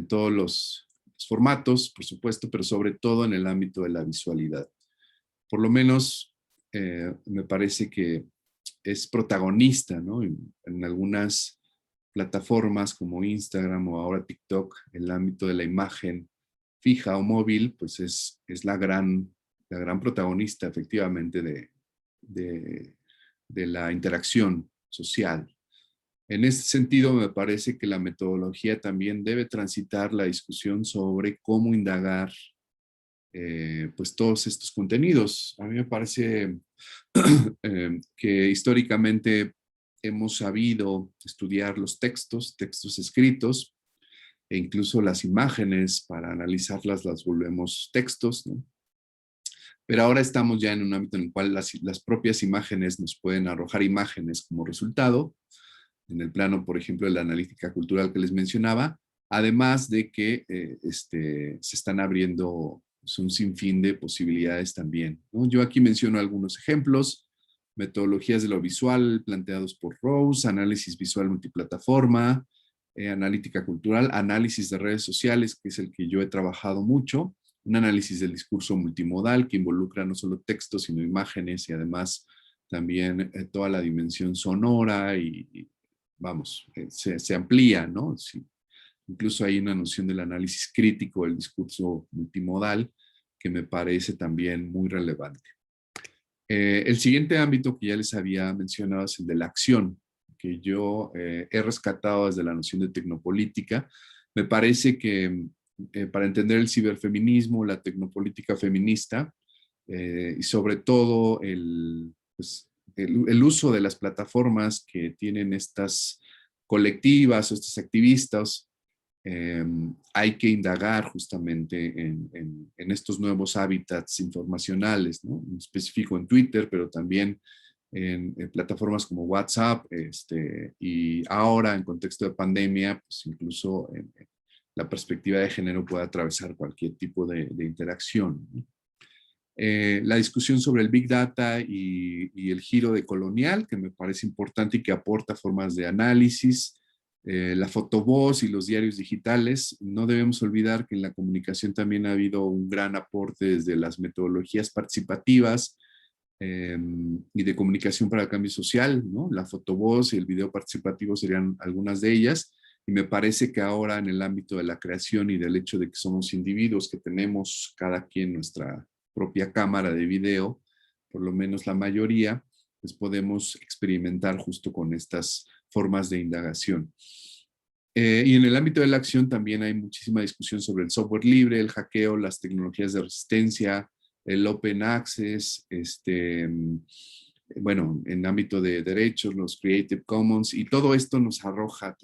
todos los formatos, por supuesto, pero sobre todo en el ámbito de la visualidad. Por lo menos me parece que es protagonista, ¿no? En algunas plataformas como Instagram o ahora TikTok, el ámbito de la imagen fija o móvil, pues es la gran protagonista efectivamente de la interacción social. En este sentido, me parece que la metodología también debe transitar la discusión sobre cómo indagar pues todos estos contenidos. A mí me parece que históricamente hemos sabido estudiar los textos escritos, e incluso las imágenes, para analizarlas las volvemos textos, ¿no? Pero ahora estamos ya en un ámbito en el cual las propias imágenes nos pueden arrojar imágenes como resultado, en el plano, por ejemplo, de la analítica cultural que les mencionaba, además de que se están abriendo pues, un sinfín de posibilidades también, ¿no? Yo aquí menciono algunos ejemplos: metodologías de lo visual planteados por Rose, análisis visual multiplataforma, analítica cultural, análisis de redes sociales, que es el que yo he trabajado mucho, un análisis del discurso multimodal que involucra no solo textos, sino imágenes y además también toda la dimensión sonora y vamos, se amplía, ¿no? Sí, incluso hay una noción del análisis crítico del discurso multimodal que me parece también muy relevante. El siguiente ámbito que ya les había mencionado es el de la acción, que yo he rescatado desde la noción de tecnopolítica. Me parece que para entender el ciberfeminismo, la tecnopolítica feminista, y sobre todo pues, el uso de las plataformas que tienen estas colectivas o estos activistas, hay que indagar justamente en estos nuevos hábitats informacionales, ¿no? En específico en Twitter, pero también en plataformas como WhatsApp, y ahora en contexto de pandemia, pues incluso la perspectiva de género puede atravesar cualquier tipo de interacción, ¿no? La discusión sobre el Big Data y el giro de colonial, que me parece importante y que aporta formas de análisis, la fotovoz y los diarios digitales. No debemos olvidar que en la comunicación también ha habido un gran aporte desde las metodologías participativas y de comunicación para el cambio social, ¿no? La fotovoz y el video participativo serían algunas de ellas. Y me parece que ahora en el ámbito de la creación y del hecho de que somos individuos que tenemos cada quien nuestra propia cámara de video, por lo menos la mayoría, pues podemos experimentar justo con estas formas de indagación. Y en el ámbito de la acción también hay muchísima discusión sobre el software libre, el hackeo, las tecnologías de resistencia, el open access, bueno, en ámbito de derechos, los Creative Commons, y todo esto nos arroja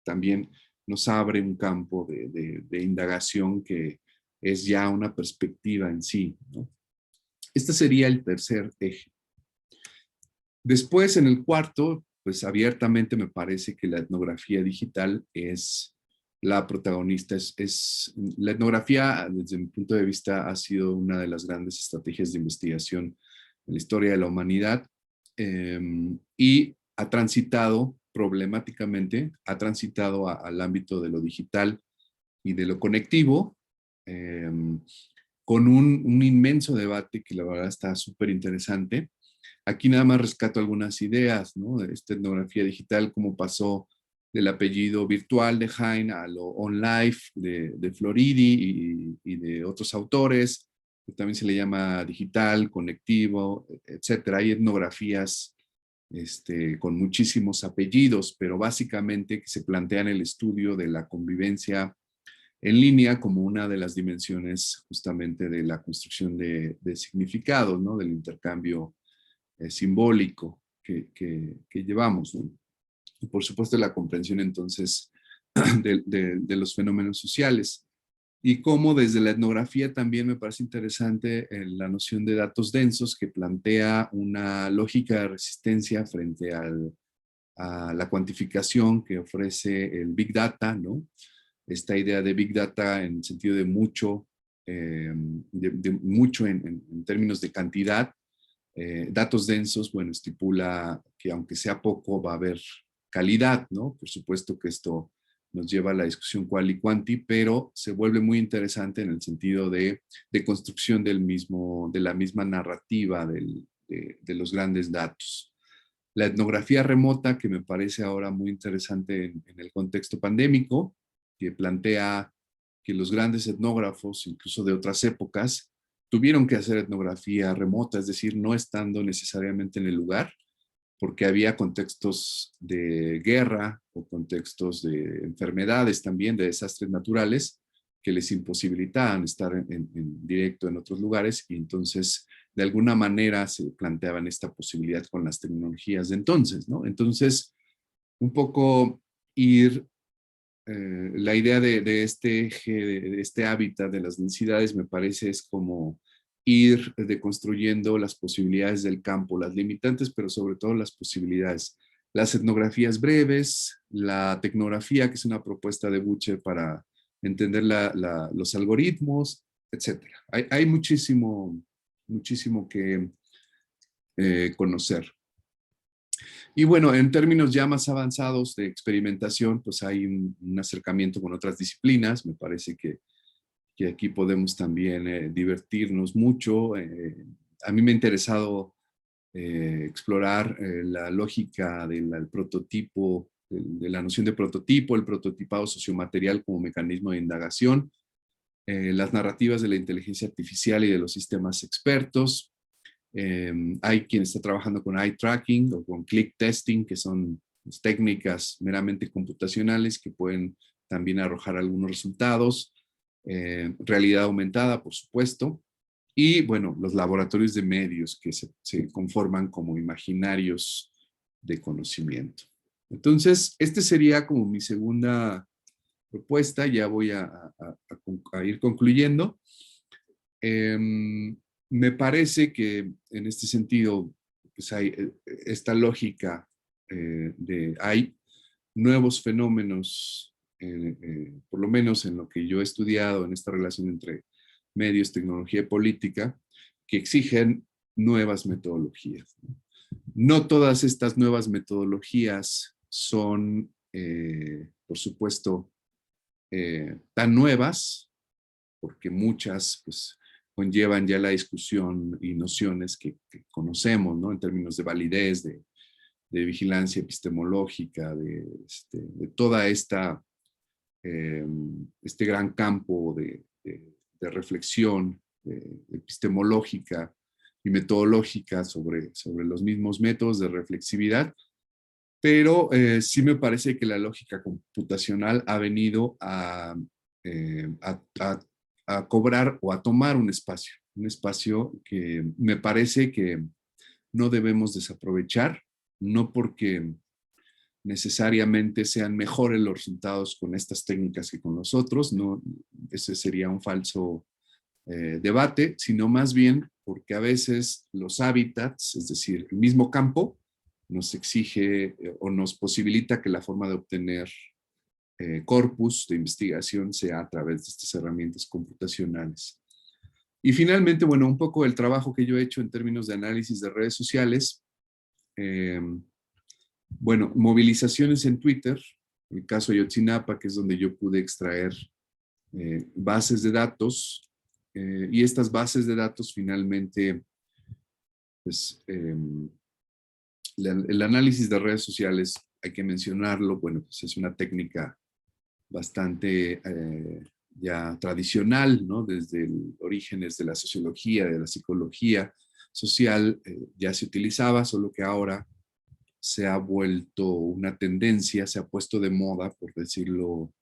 también, nos abre un campo de indagación que es ya una perspectiva en sí, ¿no? Este sería el tercer eje. Después, en el cuarto, pues abiertamente me parece que la etnografía digital es la protagonista. La etnografía, desde mi punto de vista, ha sido una de las grandes estrategias de investigación en la historia de la humanidad, y ha transitado problemáticamente, ha transitado al ámbito de lo digital y de lo conectivo, con un inmenso debate que la verdad está súper interesante. Aquí nada más rescato algunas ideas, ¿no? De esta etnografía digital, cómo pasó del apellido virtual de Hein a lo on-life de Floridi y de otros autores, que también se le llama digital, conectivo, etcétera. Hay etnografías con muchísimos apellidos, pero básicamente que se plantean el estudio de la convivencia en línea como una de las dimensiones justamente de la construcción de significados, ¿no? Del intercambio simbólico que llevamos, ¿no? Y por supuesto la comprensión entonces de los fenómenos sociales. Y cómo desde la etnografía también me parece interesante la noción de datos densos, que plantea una lógica de resistencia frente a la cuantificación que ofrece el Big Data, ¿no? Esta idea de Big Data en el sentido de mucho, mucho en términos de cantidad. Datos densos, bueno, estipula que aunque sea poco va a haber calidad, ¿no? Por supuesto que esto nos lleva a la discusión cual y cuanti, pero se vuelve muy interesante en el sentido de construcción de la misma narrativa de los grandes datos. La etnografía remota, que me parece ahora muy interesante en el contexto pandémico, que plantea que los grandes etnógrafos, incluso de otras épocas, tuvieron que hacer etnografía remota, es decir, no estando necesariamente en el lugar, porque había contextos de guerra o contextos de enfermedades también, de desastres naturales, que les imposibilitaban estar en directo en otros lugares, y entonces de alguna manera se planteaban esta posibilidad con las tecnologías de entonces, ¿no? Entonces, un poco ir, la idea de este eje, de este hábitat de las densidades, me parece es como ir deconstruyendo las posibilidades del campo, las limitantes, pero sobre todo las posibilidades. Las etnografías breves, la tecnografía, que es una propuesta de Butcher para entender los algoritmos, etc. Hay muchísimo, muchísimo que conocer. Y bueno, en términos ya más avanzados de experimentación, pues hay un acercamiento con otras disciplinas. Me parece que aquí podemos también divertirnos mucho. A mí me ha interesado explorar la lógica del prototipo, de la noción de prototipo, el prototipado sociomaterial como mecanismo de indagación, las narrativas de la inteligencia artificial y de los sistemas expertos. Hay quien está trabajando con eye tracking o con click testing, que son pues, técnicas meramente computacionales que pueden también arrojar algunos resultados. Realidad aumentada, por supuesto. Y bueno, los laboratorios de medios que se conforman como imaginarios de conocimiento. Entonces, este sería como mi segunda propuesta. Ya voy a ir concluyendo. Me parece que en este sentido pues hay esta lógica hay nuevos fenómenos, por lo menos en lo que yo he estudiado en esta relación entre medios, tecnología y política, que exigen nuevas metodologías. No todas estas nuevas metodologías son, por supuesto, tan nuevas, porque muchas pues, conllevan ya la discusión y nociones que conocemos, ¿no? En términos de validez, de vigilancia epistemológica, de toda esta, este gran campo de reflexión epistemológica y metodológica sobre los mismos métodos de reflexividad, pero sí me parece que la lógica computacional ha venido a cobrar o a tomar un espacio que me parece que no debemos desaprovechar, no porque necesariamente sean mejores los resultados con estas técnicas que con los otros, no, ese sería un falso debate, sino más bien porque a veces los hábitats, es decir, el mismo campo, nos exige o nos posibilita que la forma de obtener corpus de investigación sea a través de estas herramientas computacionales. Y finalmente, bueno, un poco el trabajo que yo he hecho en términos de análisis de redes sociales. Bueno, movilizaciones en Twitter, el caso de Ayotzinapa, que es donde yo pude extraer bases de datos, y estas bases de datos finalmente, pues, el análisis de redes sociales, hay que mencionarlo, bueno, pues es una técnica bastante ya tradicional, ¿no? Desde orígenes de la sociología, de la psicología social, ya se utilizaba, solo que ahora se ha vuelto una tendencia, se ha puesto de moda, por decirlo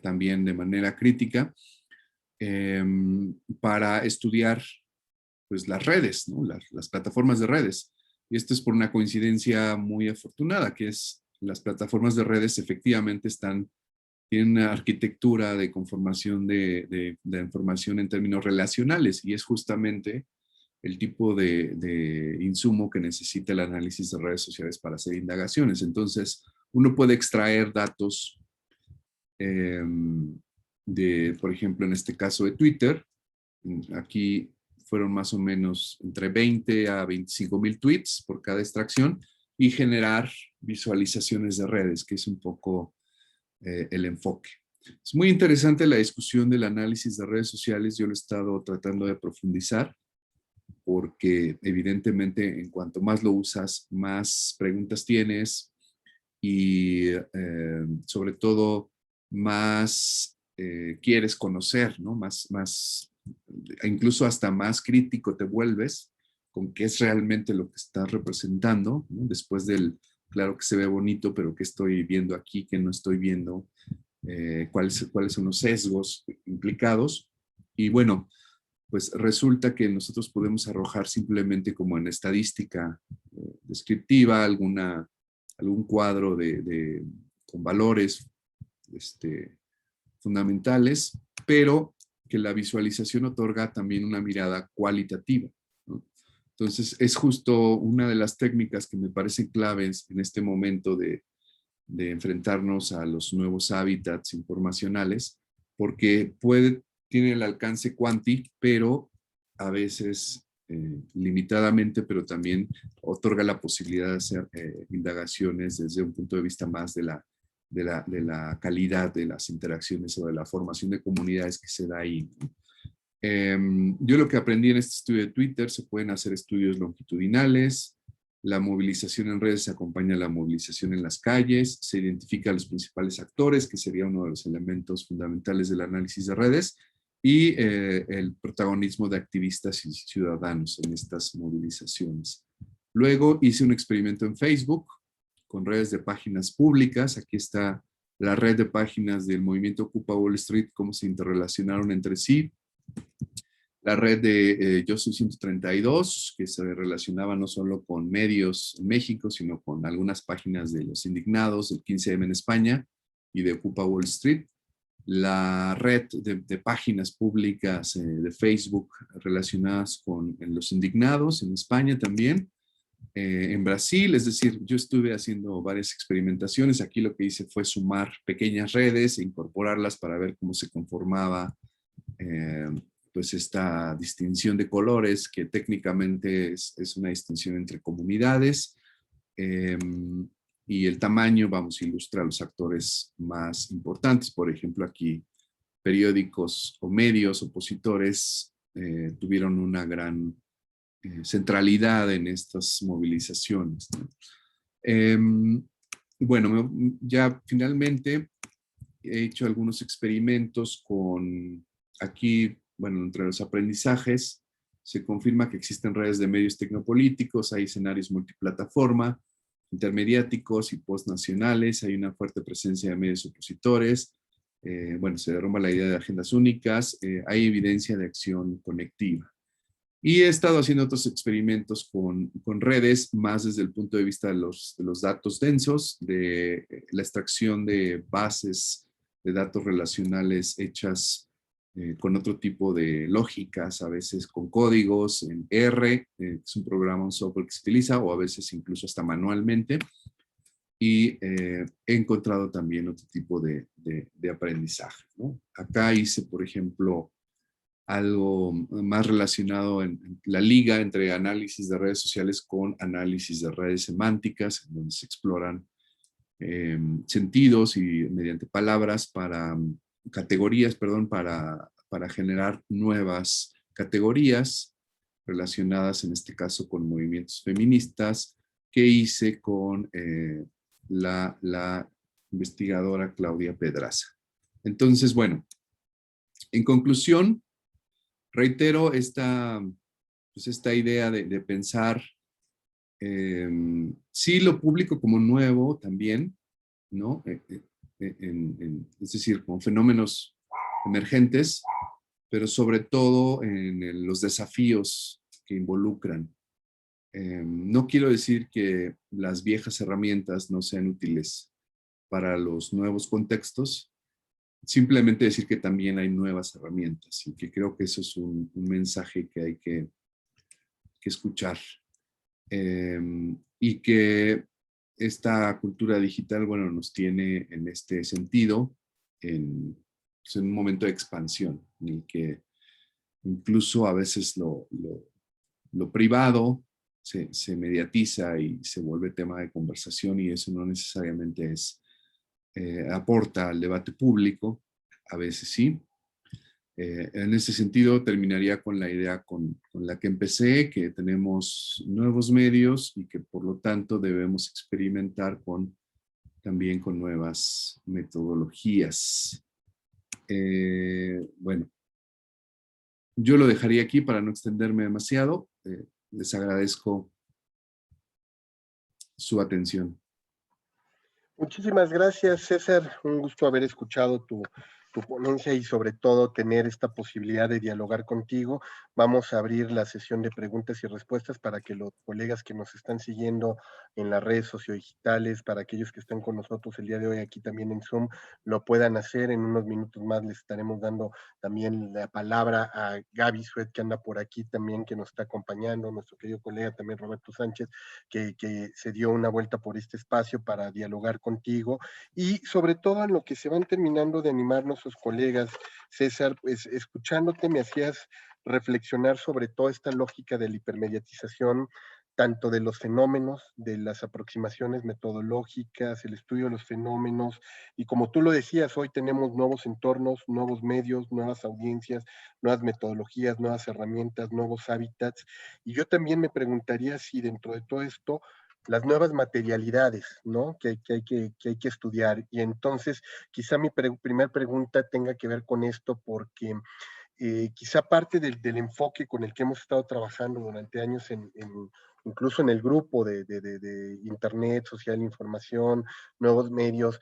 también de manera crítica, para estudiar pues, las redes, ¿no? las plataformas de redes. Y esto es por una coincidencia muy afortunada, que es las plataformas de redes efectivamente tienen una arquitectura de conformación de información en términos relacionales, y es justamente el tipo de insumo que necesita el análisis de redes sociales para hacer indagaciones. Entonces, uno puede extraer datos por ejemplo, en este caso de Twitter. Aquí fueron más o menos entre 20 a 25,000 tweets por cada extracción, y generar visualizaciones de redes, que es un poco el enfoque. Es muy interesante la discusión del análisis de redes sociales. Yo lo he estado tratando de profundizar, porque evidentemente en cuanto más lo usas, más preguntas tienes, y sobre todo más quieres conocer, ¿no? Incluso hasta más crítico te vuelves con qué es realmente lo que estás representando, ¿no? Después del, claro que se ve bonito, pero qué estoy viendo aquí, qué no estoy viendo, cuáles son los sesgos implicados. Y bueno, pues resulta que nosotros podemos arrojar simplemente como en estadística descriptiva algún cuadro con valores fundamentales, pero que la visualización otorga también una mirada cualitativa, ¿no? Entonces, es justo una de las técnicas que me parecen claves en este momento de enfrentarnos a los nuevos hábitats informacionales, porque tiene el alcance cuanti, pero a veces limitadamente, pero también otorga la posibilidad de hacer indagaciones desde un punto de vista más de la calidad de las interacciones o de la formación de comunidades que se da ahí, ¿no? Yo lo que aprendí en este estudio de Twitter, se pueden hacer estudios longitudinales, la movilización en redes acompaña a la movilización en las calles, se identifica a los principales actores, que sería uno de los elementos fundamentales del análisis de redes, y el protagonismo de activistas y ciudadanos en estas movilizaciones. Luego hice un experimento en Facebook con redes de páginas públicas. Aquí está la red de páginas del movimiento Ocupa Wall Street, cómo se interrelacionaron entre sí. La red de Yo Soy 132, que se relacionaba no solo con medios en México, sino con algunas páginas de Los Indignados, del 15M en España y de Ocupa Wall Street. La red de páginas públicas de Facebook relacionadas con Los Indignados en España también. En Brasil, es decir, yo estuve haciendo varias experimentaciones. Aquí lo que hice fue sumar pequeñas redes e incorporarlas para ver cómo se conformaba pues esta distinción de colores, que técnicamente es una distinción entre comunidades, y el tamaño, vamos, ilustra a los actores más importantes. Por ejemplo, aquí periódicos o medios opositores tuvieron una gran centralidad en estas movilizaciones, ¿no? Bueno, ya finalmente he hecho algunos experimentos con, aquí, bueno, entre los aprendizajes, se confirma que existen redes de medios tecnopolíticos, hay escenarios multiplataforma, intermediáticos y postnacionales, hay una fuerte presencia de medios opositores, bueno, se derrumba la idea de agendas únicas, hay evidencia de acción conectiva. Y he estado haciendo otros experimentos con redes, más desde el punto de vista de los datos densos, de la extracción de bases de datos relacionales hechas con otro tipo de lógicas, a veces con códigos en R, es un programa, un software que se utiliza, o a veces incluso hasta manualmente. Y he encontrado también otro tipo de aprendizaje, ¿no? Acá hice, por ejemplo, algo más relacionado en la liga entre análisis de redes sociales con análisis de redes semánticas, en donde se exploran sentidos y mediante palabras categorías, perdón, para generar nuevas categorías relacionadas, en este caso, con movimientos feministas, que hice con la investigadora Claudia Pedraza. Entonces, bueno, en conclusión, reitero esta idea de pensar sí lo público como nuevo también, ¿no? Es decir, como fenómenos emergentes, pero sobre todo en los desafíos que involucran. No quiero decir que las viejas herramientas no sean útiles para los nuevos contextos, simplemente decir que también hay nuevas herramientas, y que creo que eso es un mensaje que hay que escuchar. Y que esta cultura digital, bueno, nos tiene en este sentido pues en un momento de expansión, en el que incluso a veces lo privado se mediatiza y se vuelve tema de conversación, y eso no necesariamente aporta al debate público, a veces sí. En ese sentido, terminaría con la idea con la que empecé, que tenemos nuevos medios y que por lo tanto debemos experimentar también con nuevas metodologías. Bueno, yo lo dejaría aquí para no extenderme demasiado. Les agradezco su atención. Muchísimas gracias, César. Un gusto haber escuchado tu ponencia y sobre todo tener esta posibilidad de dialogar contigo. Vamos a abrir la sesión de preguntas y respuestas para que los colegas que nos están siguiendo en las redes sociodigitales, para aquellos que están con nosotros el día de hoy aquí también en Zoom, lo puedan hacer. En unos minutos más les estaremos dando también la palabra a Gaby Suet, que anda por aquí también, que nos está acompañando, nuestro querido colega también Roberto Sánchez, que se dio una vuelta por este espacio para dialogar contigo y sobre todo en lo que se van terminando de animar nuestros colegas. César, pues escuchándote me hacías reflexionar sobre toda esta lógica de la hipermediatización, tanto de los fenómenos, de las aproximaciones metodológicas, el estudio de los fenómenos, y como tú lo decías, hoy tenemos nuevos entornos, nuevos medios, nuevas audiencias, nuevas metodologías, nuevas herramientas, nuevos hábitats, y yo también me preguntaría si dentro de todo esto, las nuevas materialidades, ¿no? Que hay que estudiar. Y entonces, quizá mi primer pregunta tenga que ver con esto, porque quizá parte del enfoque con el que hemos estado trabajando durante años incluso en el grupo de Internet, social, información, nuevos medios,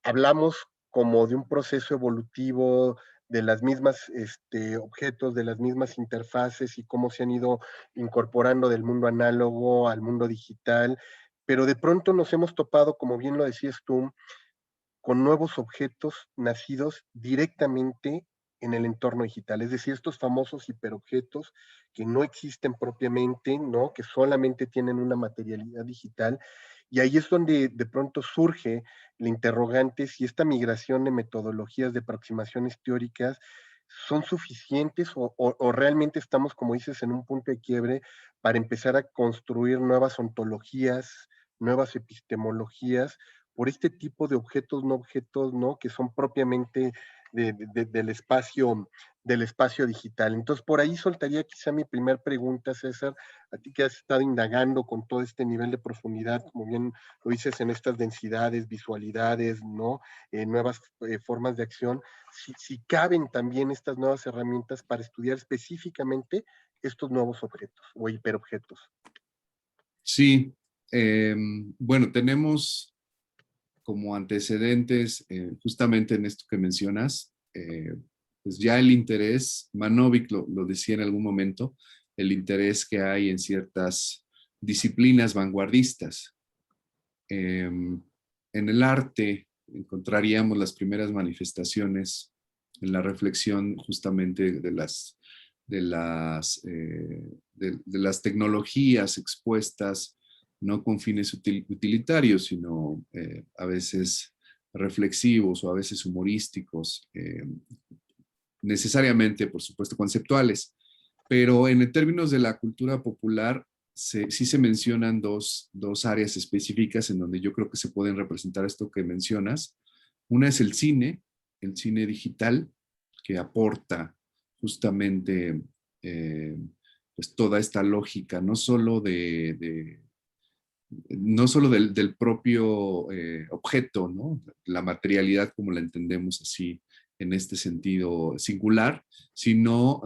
hablamos como de un proceso evolutivo de las mismas objetos, de las mismas interfaces y cómo se han ido incorporando del mundo análogo al mundo digital, pero de pronto nos hemos topado, como bien lo decías tú, con nuevos objetos nacidos directamente en el entorno digital, es decir, estos famosos hiperobjetos que no existen propiamente, ¿no? Que solamente tienen una materialidad digital, y ahí es donde de pronto surge la interrogante si esta migración de metodologías de aproximaciones teóricas son suficientes o realmente estamos, como dices, en un punto de quiebre para empezar a construir nuevas ontologías, nuevas epistemologías por este tipo de objetos, no objetos, ¿no? Que son propiamente del espacio digital. Entonces, por ahí soltaría quizá mi primer pregunta, César, a ti que has estado indagando con todo este nivel de profundidad, como bien lo dices, en estas densidades, visualidades, ¿no? Nuevas formas de acción, si caben también estas nuevas herramientas para estudiar específicamente estos nuevos objetos o hiperobjetos. Sí, bueno, tenemos como antecedentes, justamente en esto que mencionas, pues ya el interés, Manovic lo decía en algún momento, el interés que hay en ciertas disciplinas vanguardistas. En el arte encontraríamos las primeras manifestaciones en la reflexión justamente de las tecnologías expuestas no con fines utilitarios, sino a veces reflexivos o a veces humorísticos, necesariamente, por supuesto, conceptuales. Pero en términos de la cultura popular, sí se mencionan dos áreas específicas en donde yo creo que se pueden representar esto que mencionas. Una es el cine digital, que aporta justamente pues toda esta lógica, no solo no solo del propio objeto, ¿no? La materialidad como la entendemos así en este sentido singular, sino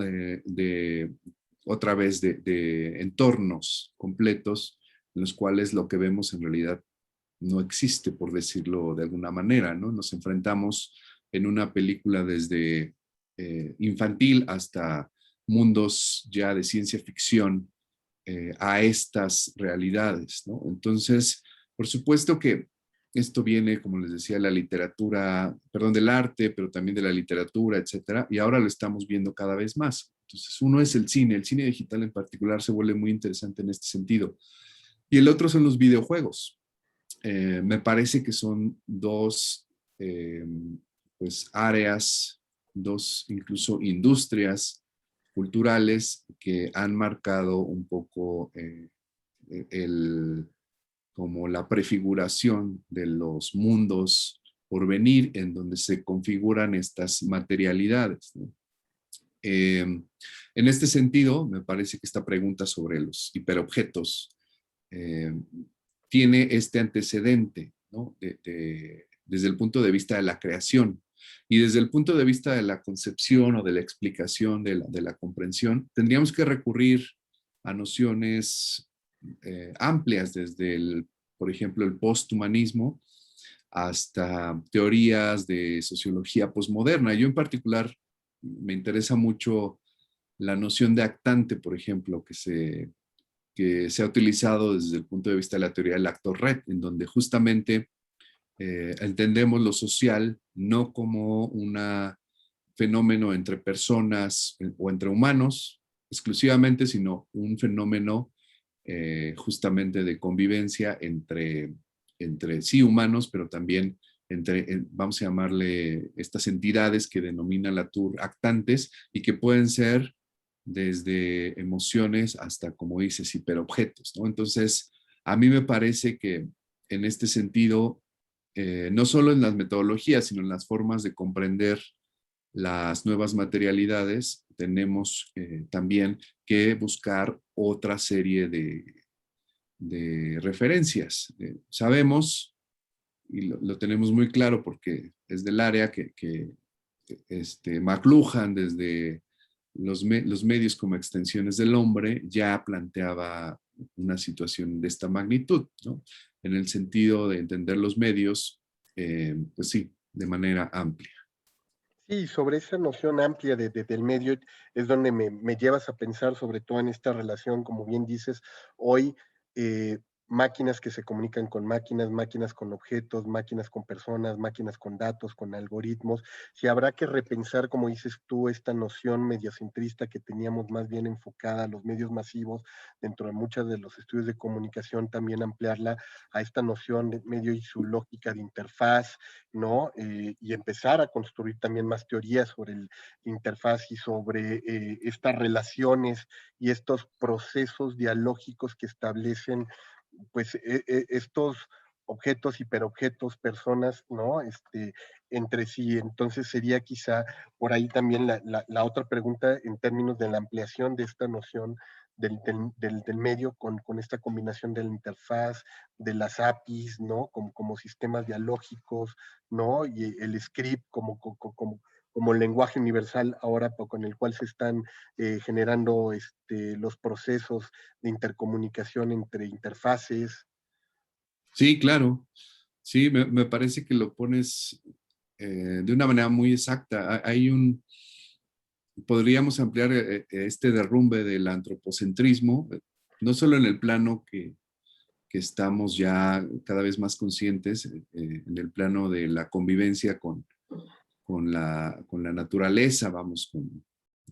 otra vez de entornos completos en los cuales lo que vemos en realidad no existe, por decirlo de alguna manera, ¿no? Nos enfrentamos en una película desde infantil hasta mundos ya de ciencia ficción a estas realidades, ¿no? Entonces, por supuesto que esto viene, como les decía, de la literatura, perdón, del arte, pero también de la literatura, etcétera, y ahora lo estamos viendo cada vez más. Entonces, uno es el cine digital en particular se vuelve muy interesante en este sentido. Y el otro son los videojuegos. Me parece que son dos pues, áreas, dos incluso industrias culturales que han marcado un poco el, como la prefiguración de los mundos por venir en donde se configuran estas materialidades, ¿no? En este sentido, me parece que esta pregunta sobre los hiperobjetos eh, tiene este antecedente, ¿no? Desde el punto de vista de la creación y desde el punto de vista de la concepción o de la explicación, de la comprensión, tendríamos que recurrir a nociones amplias desde por ejemplo, el posthumanismo hasta teorías de sociología posmoderna. Yo en particular me interesa mucho la noción de actante, por ejemplo, que se ha utilizado desde el punto de vista de la teoría del actor-red, en donde justamente entendemos lo social no como un fenómeno entre personas o entre humanos exclusivamente, sino un fenómeno justamente de convivencia entre sí humanos, pero también entre, vamos a llamarle, estas entidades que denomina Latour actantes y que pueden ser desde emociones hasta, como dices, hiperobjetos, ¿no? Entonces, a mí me parece que en este sentido, no solo en las metodologías, sino en las formas de comprender las nuevas materialidades, tenemos también que buscar otra serie de referencias. Sabemos, y lo tenemos muy claro porque es del área, que McLuhan, desde los medios como extensiones del hombre, ya planteaba una situación de esta magnitud, ¿no? En el sentido de entender los medios, pues sí, de manera amplia. Sí, sobre esa noción amplia del medio es donde me llevas a pensar sobre todo en esta relación, como bien dices, hoy máquinas que se comunican con máquinas, máquinas con objetos, máquinas con personas, máquinas con datos, con algoritmos. Si habrá que repensar, como dices tú, esta noción mediocentrista que teníamos más bien enfocada a los medios masivos, dentro de muchos de los estudios de comunicación, también ampliarla a esta noción de medio y su lógica de interfaz, ¿no? Y empezar a construir también más teorías sobre el interfaz y sobre estas relaciones y estos procesos dialógicos que establecen, pues, estos objetos, hiperobjetos, personas, ¿no? Entre sí. Entonces sería quizá por ahí también la otra pregunta en términos de la ampliación de esta noción del medio con esta combinación de la interfaz, de las APIs, ¿no? Como sistemas dialógicos, ¿no? Y el script como lenguaje universal ahora con el cual se están generando los procesos de intercomunicación entre interfaces. Sí, claro. Sí, me parece que lo pones de una manera muy exacta. Podríamos ampliar este derrumbe del antropocentrismo, no solo en el plano que estamos ya cada vez más conscientes, en el plano de la convivencia con la naturaleza, vamos,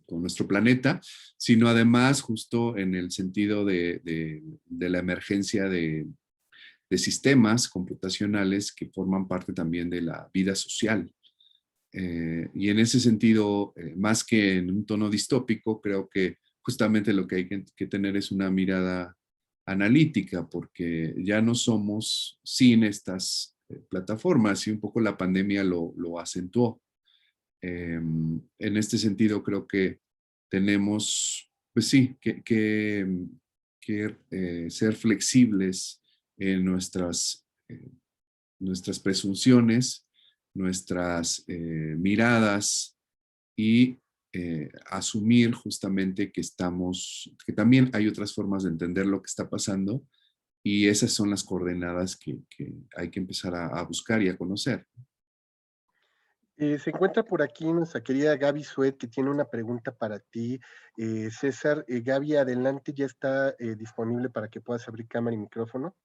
con nuestro planeta, sino además justo en el sentido de la emergencia de sistemas computacionales que forman parte también de la vida social. Y en ese sentido, más que en un tono distópico, creo que justamente lo que hay que tener es una mirada analítica, porque ya no somos sin estas plataformas y un poco la pandemia lo acentuó. En este sentido, creo que tenemos, pues sí, que ser flexibles en nuestras presunciones, nuestras miradas y asumir justamente que también hay otras formas de entender lo que está pasando y esas son las coordenadas que hay que empezar a buscar y a conocer. Se encuentra por aquí nuestra querida Gaby Suet, que tiene una pregunta para ti. César, Gaby, adelante, ya está disponible para que puedas abrir cámara y micrófono.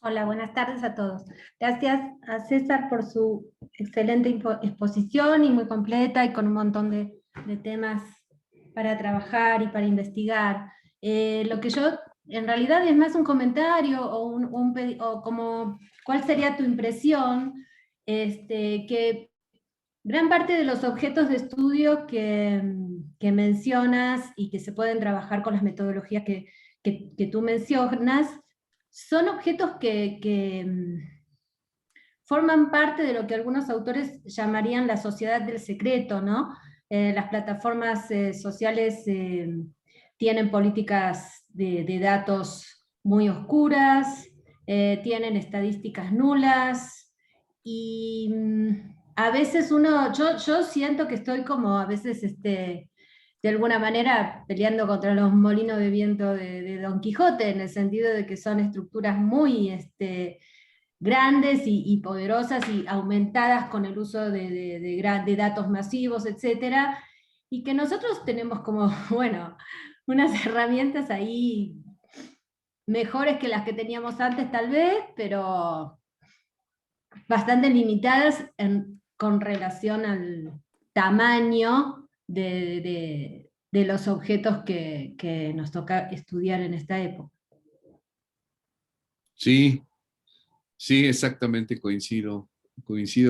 Hola, buenas tardes a todos. Gracias a César por su excelente exposición y muy completa y con un montón de temas para trabajar y para investigar. Lo que yo, en realidad es más un comentario o como, ¿cuál sería tu impresión? Que gran parte de los objetos de estudio que mencionas y que se pueden trabajar con las metodologías que tú mencionas, son objetos que forman parte de lo que algunos autores llamarían la sociedad del secreto, ¿no? Las plataformas sociales tienen políticas de datos muy oscuras, tienen estadísticas nulas, y a veces yo siento que estoy como a veces de alguna manera peleando contra los molinos de viento de Don Quijote, en el sentido de que son estructuras muy grandes y poderosas y aumentadas con el uso de datos masivos, etcétera, y que nosotros tenemos como, bueno, unas herramientas ahí mejores que las que teníamos antes tal vez, pero bastante limitadas con relación al tamaño de los objetos que nos toca estudiar en esta época. Sí, sí, exactamente coincido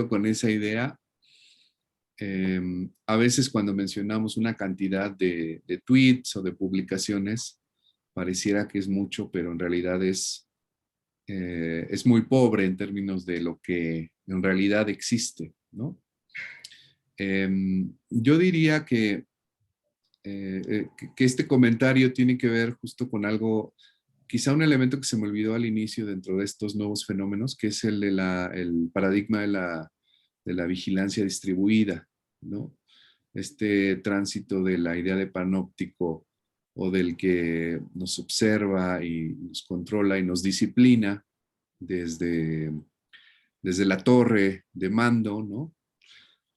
con esa idea. A veces cuando mencionamos una cantidad de tweets o de publicaciones, pareciera que es mucho, pero en realidad es muy pobre en términos de lo que en realidad existe, ¿no? Yo diría que este comentario tiene que ver justo con algo, quizá un elemento que se me olvidó al inicio dentro de estos nuevos fenómenos, que es el paradigma de la vigilancia distribuida, ¿no? Este tránsito de la idea de panóptico o del que nos observa y nos controla y nos disciplina desde, desde la torre de mando, ¿no?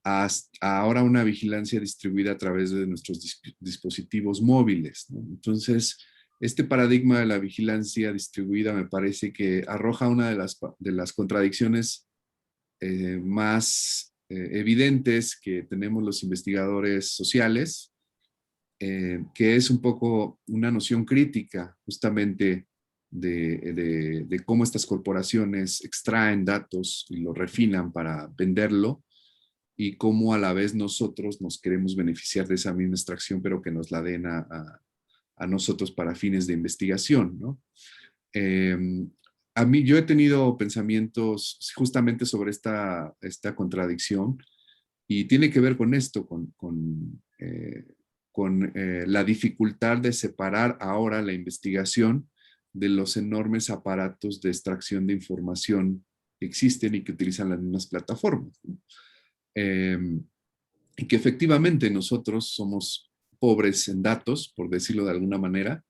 Hasta ahora una vigilancia distribuida a través de nuestros dispositivos móviles, ¿no? Entonces, este paradigma de la vigilancia distribuida me parece que arroja una de las contradicciones más evidentes que tenemos los investigadores sociales, que es un poco una noción crítica justamente de cómo estas corporaciones extraen datos y lo refinan para venderlo y cómo a la vez nosotros nos queremos beneficiar de esa misma extracción, pero que nos la den a nosotros para fines de investigación, ¿no? Eh, a mí, yo he tenido pensamientos justamente sobre esta contradicción y tiene que ver con esto, con la dificultad de separar ahora la investigación de los enormes aparatos de extracción de información que existen y que utilizan las mismas plataformas, ¿no? Y que efectivamente nosotros somos pobres en datos, por decirlo de alguna manera,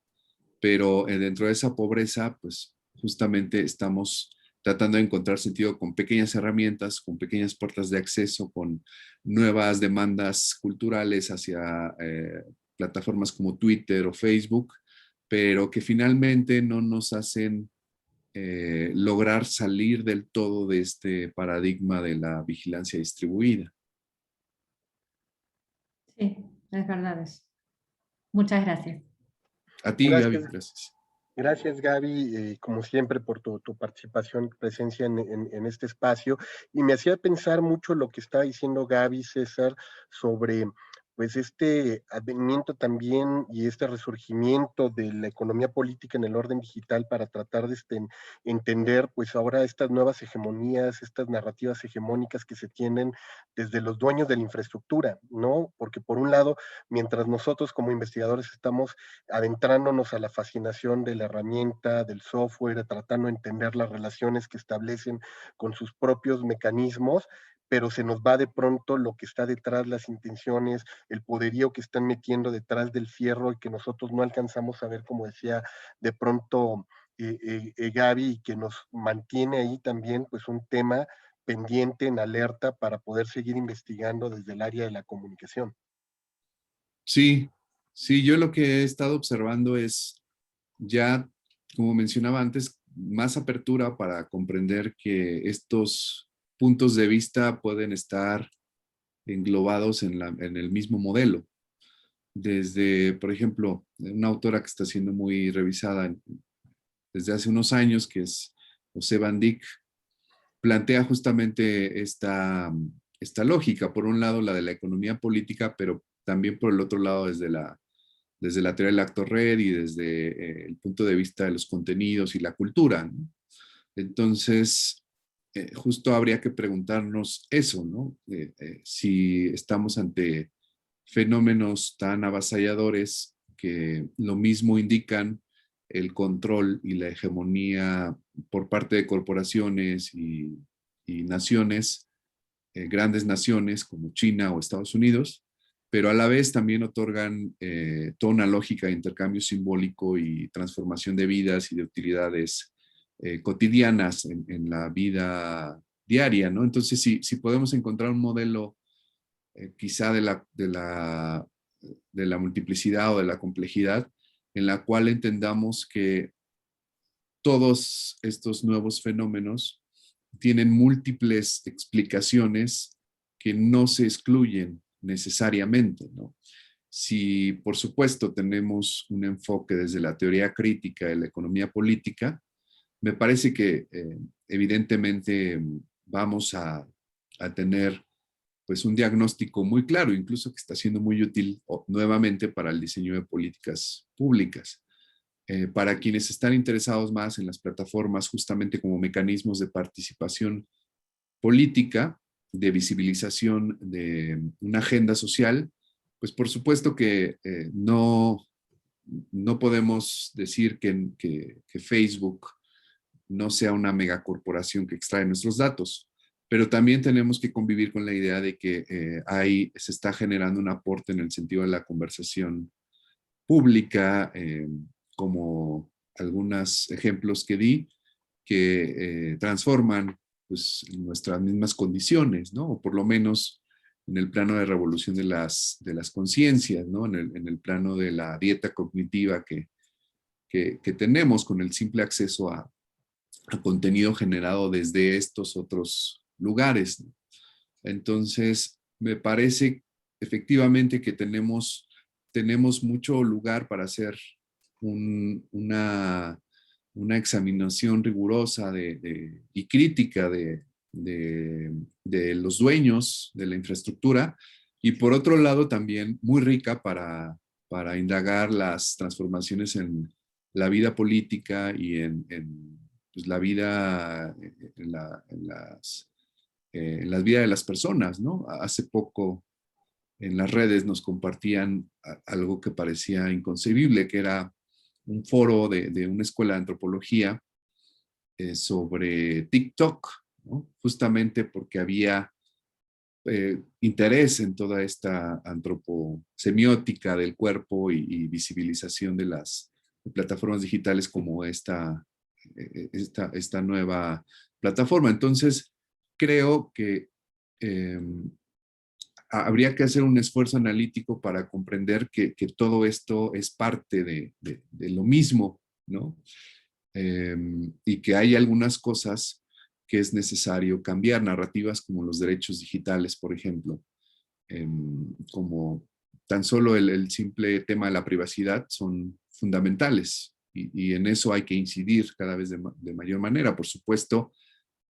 pero dentro de esa pobreza, pues justamente estamos tratando de encontrar sentido con pequeñas herramientas, con pequeñas puertas de acceso, con nuevas demandas culturales hacia plataformas como Twitter o Facebook, pero que finalmente no nos hacen lograr salir del todo de este paradigma de la vigilancia distribuida. Sí, es verdad eso. Muchas gracias. A ti, Gaby, Gracias, gracias. gracias Gaby, como siempre, por tu participación, presencia en este espacio. Y me hacía pensar mucho lo que estaba diciendo Gaby, César, sobre pues este advenimiento también y este resurgimiento de la economía política en el orden digital para tratar de entender pues ahora estas nuevas hegemonías, estas narrativas hegemónicas que se tienen desde los dueños de la infraestructura, ¿no? Porque por un lado, mientras nosotros como investigadores estamos adentrándonos a la fascinación de la herramienta, del software, tratando de entender las relaciones que establecen con sus propios mecanismos, pero se nos va de pronto lo que está detrás, las intenciones, el poderío que están metiendo detrás del fierro y que nosotros no alcanzamos a ver, como decía de pronto Gaby, y que nos mantiene ahí también pues un tema pendiente en alerta para poder seguir investigando desde el área de la comunicación. Sí, sí, yo lo que he estado observando es ya, como mencionaba antes, más apertura para comprender que estos puntos de vista pueden estar englobados en el mismo modelo. Desde, por ejemplo, una autora que está siendo muy revisada desde hace unos años, que es José Van Dyck, plantea justamente esta lógica. Por un lado, la de la economía política, pero también por el otro lado, desde la teoría del acto red y desde el punto de vista de los contenidos y la cultura, ¿no? Entonces, justo habría que preguntarnos eso, ¿no? Si estamos ante fenómenos tan avasalladores que lo mismo indican el control y la hegemonía por parte de corporaciones y naciones, grandes naciones como China o Estados Unidos, pero a la vez también otorgan toda una lógica de intercambio simbólico y transformación de vidas y de utilidades cotidianas en la vida diaria, ¿no? Entonces, si podemos encontrar un modelo quizá de la multiplicidad o de la complejidad, en la cual entendamos que todos estos nuevos fenómenos tienen múltiples explicaciones que no se excluyen necesariamente, ¿no? Si, por supuesto, tenemos un enfoque desde la teoría crítica de la economía política, me parece que evidentemente vamos a tener pues un diagnóstico muy claro, incluso que está siendo muy útil nuevamente para el diseño de políticas públicas. Para quienes están interesados más en las plataformas justamente como mecanismos de participación política, de visibilización de una agenda social, pues por supuesto que no podemos decir que Facebook no sea una megacorporación que extrae nuestros datos, pero también tenemos que convivir con la idea de que ahí se está generando un aporte en el sentido de la conversación pública, como algunos ejemplos que di, que transforman pues, nuestras mismas condiciones, ¿no? O por lo menos en el plano de revolución de las conciencias, ¿no? En el plano de la dieta cognitiva que tenemos con el simple acceso a contenido generado desde estos otros lugares, ¿no? Entonces, me parece efectivamente que tenemos mucho lugar para hacer una examinación rigurosa y crítica de los dueños de la infraestructura, y por otro lado también muy rica para indagar las transformaciones en la vida política y en pues, la vida, en las vidas de las personas, ¿no? Hace poco en las redes nos compartían algo que parecía inconcebible, que era un foro de una escuela de antropología sobre TikTok, ¿no? Justamente porque había interés en toda esta antroposemiótica del cuerpo y visibilización de las plataformas digitales como esta nueva plataforma. Entonces, creo que habría que hacer un esfuerzo analítico para comprender que todo esto es parte de lo mismo, ¿no? Y que hay algunas cosas que es necesario cambiar, narrativas como los derechos digitales, por ejemplo, como tan solo el simple tema de la privacidad son fundamentales y en eso hay que incidir cada vez de mayor manera. Por supuesto,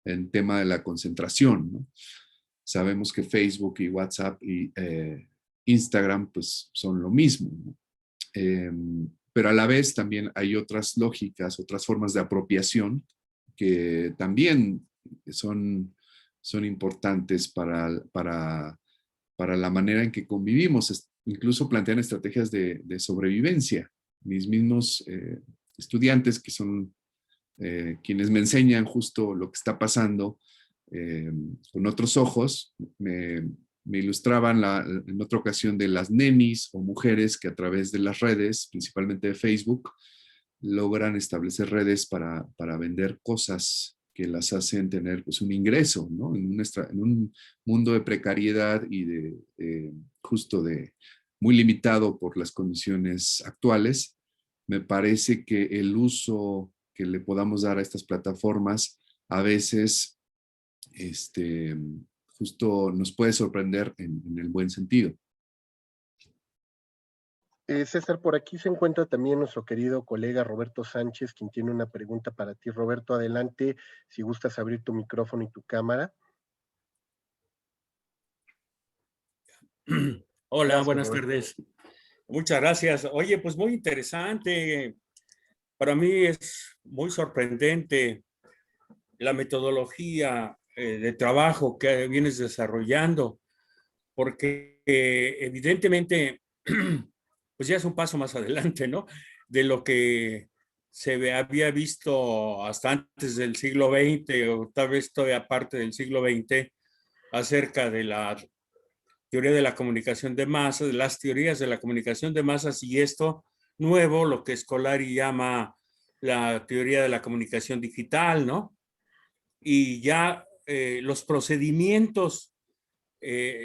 en tema de la concentración, ¿no? Sabemos que Facebook y WhatsApp y Instagram pues son lo mismo, ¿no? Pero a la vez también hay otras lógicas, otras formas de apropiación que también son importantes para la manera en que convivimos. Incluso plantean estrategias de sobrevivencia. Mis mismos estudiantes, que son quienes me enseñan justo lo que está pasando con otros ojos, me ilustraban en otra ocasión de las nenis o mujeres que a través de las redes, principalmente de Facebook, logran establecer redes para vender cosas que las hacen tener pues, un ingreso, ¿no? En un mundo de precariedad y justo de muy limitado por las condiciones actuales. Me parece que el uso que le podamos dar a estas plataformas a veces justo nos puede sorprender en el buen sentido. César, por aquí se encuentra también nuestro querido colega Roberto Sánchez, quien tiene una pregunta para ti. Roberto, adelante, si gustas abrir tu micrófono y tu cámara. Hola, Gracias, buenas Roberto. tardes. Muchas gracias. Oye, pues muy interesante. Para mí es muy sorprendente la metodología de trabajo que vienes desarrollando, porque evidentemente, pues ya es un paso más adelante, ¿no? De lo que se había visto hasta antes del siglo XX, o tal vez todavía parte del siglo XX, acerca de la teoría de la comunicación de masas, de las teorías de la comunicación de masas y esto nuevo, lo que Scolari llama la teoría de la comunicación digital, ¿no? Y ya los procedimientos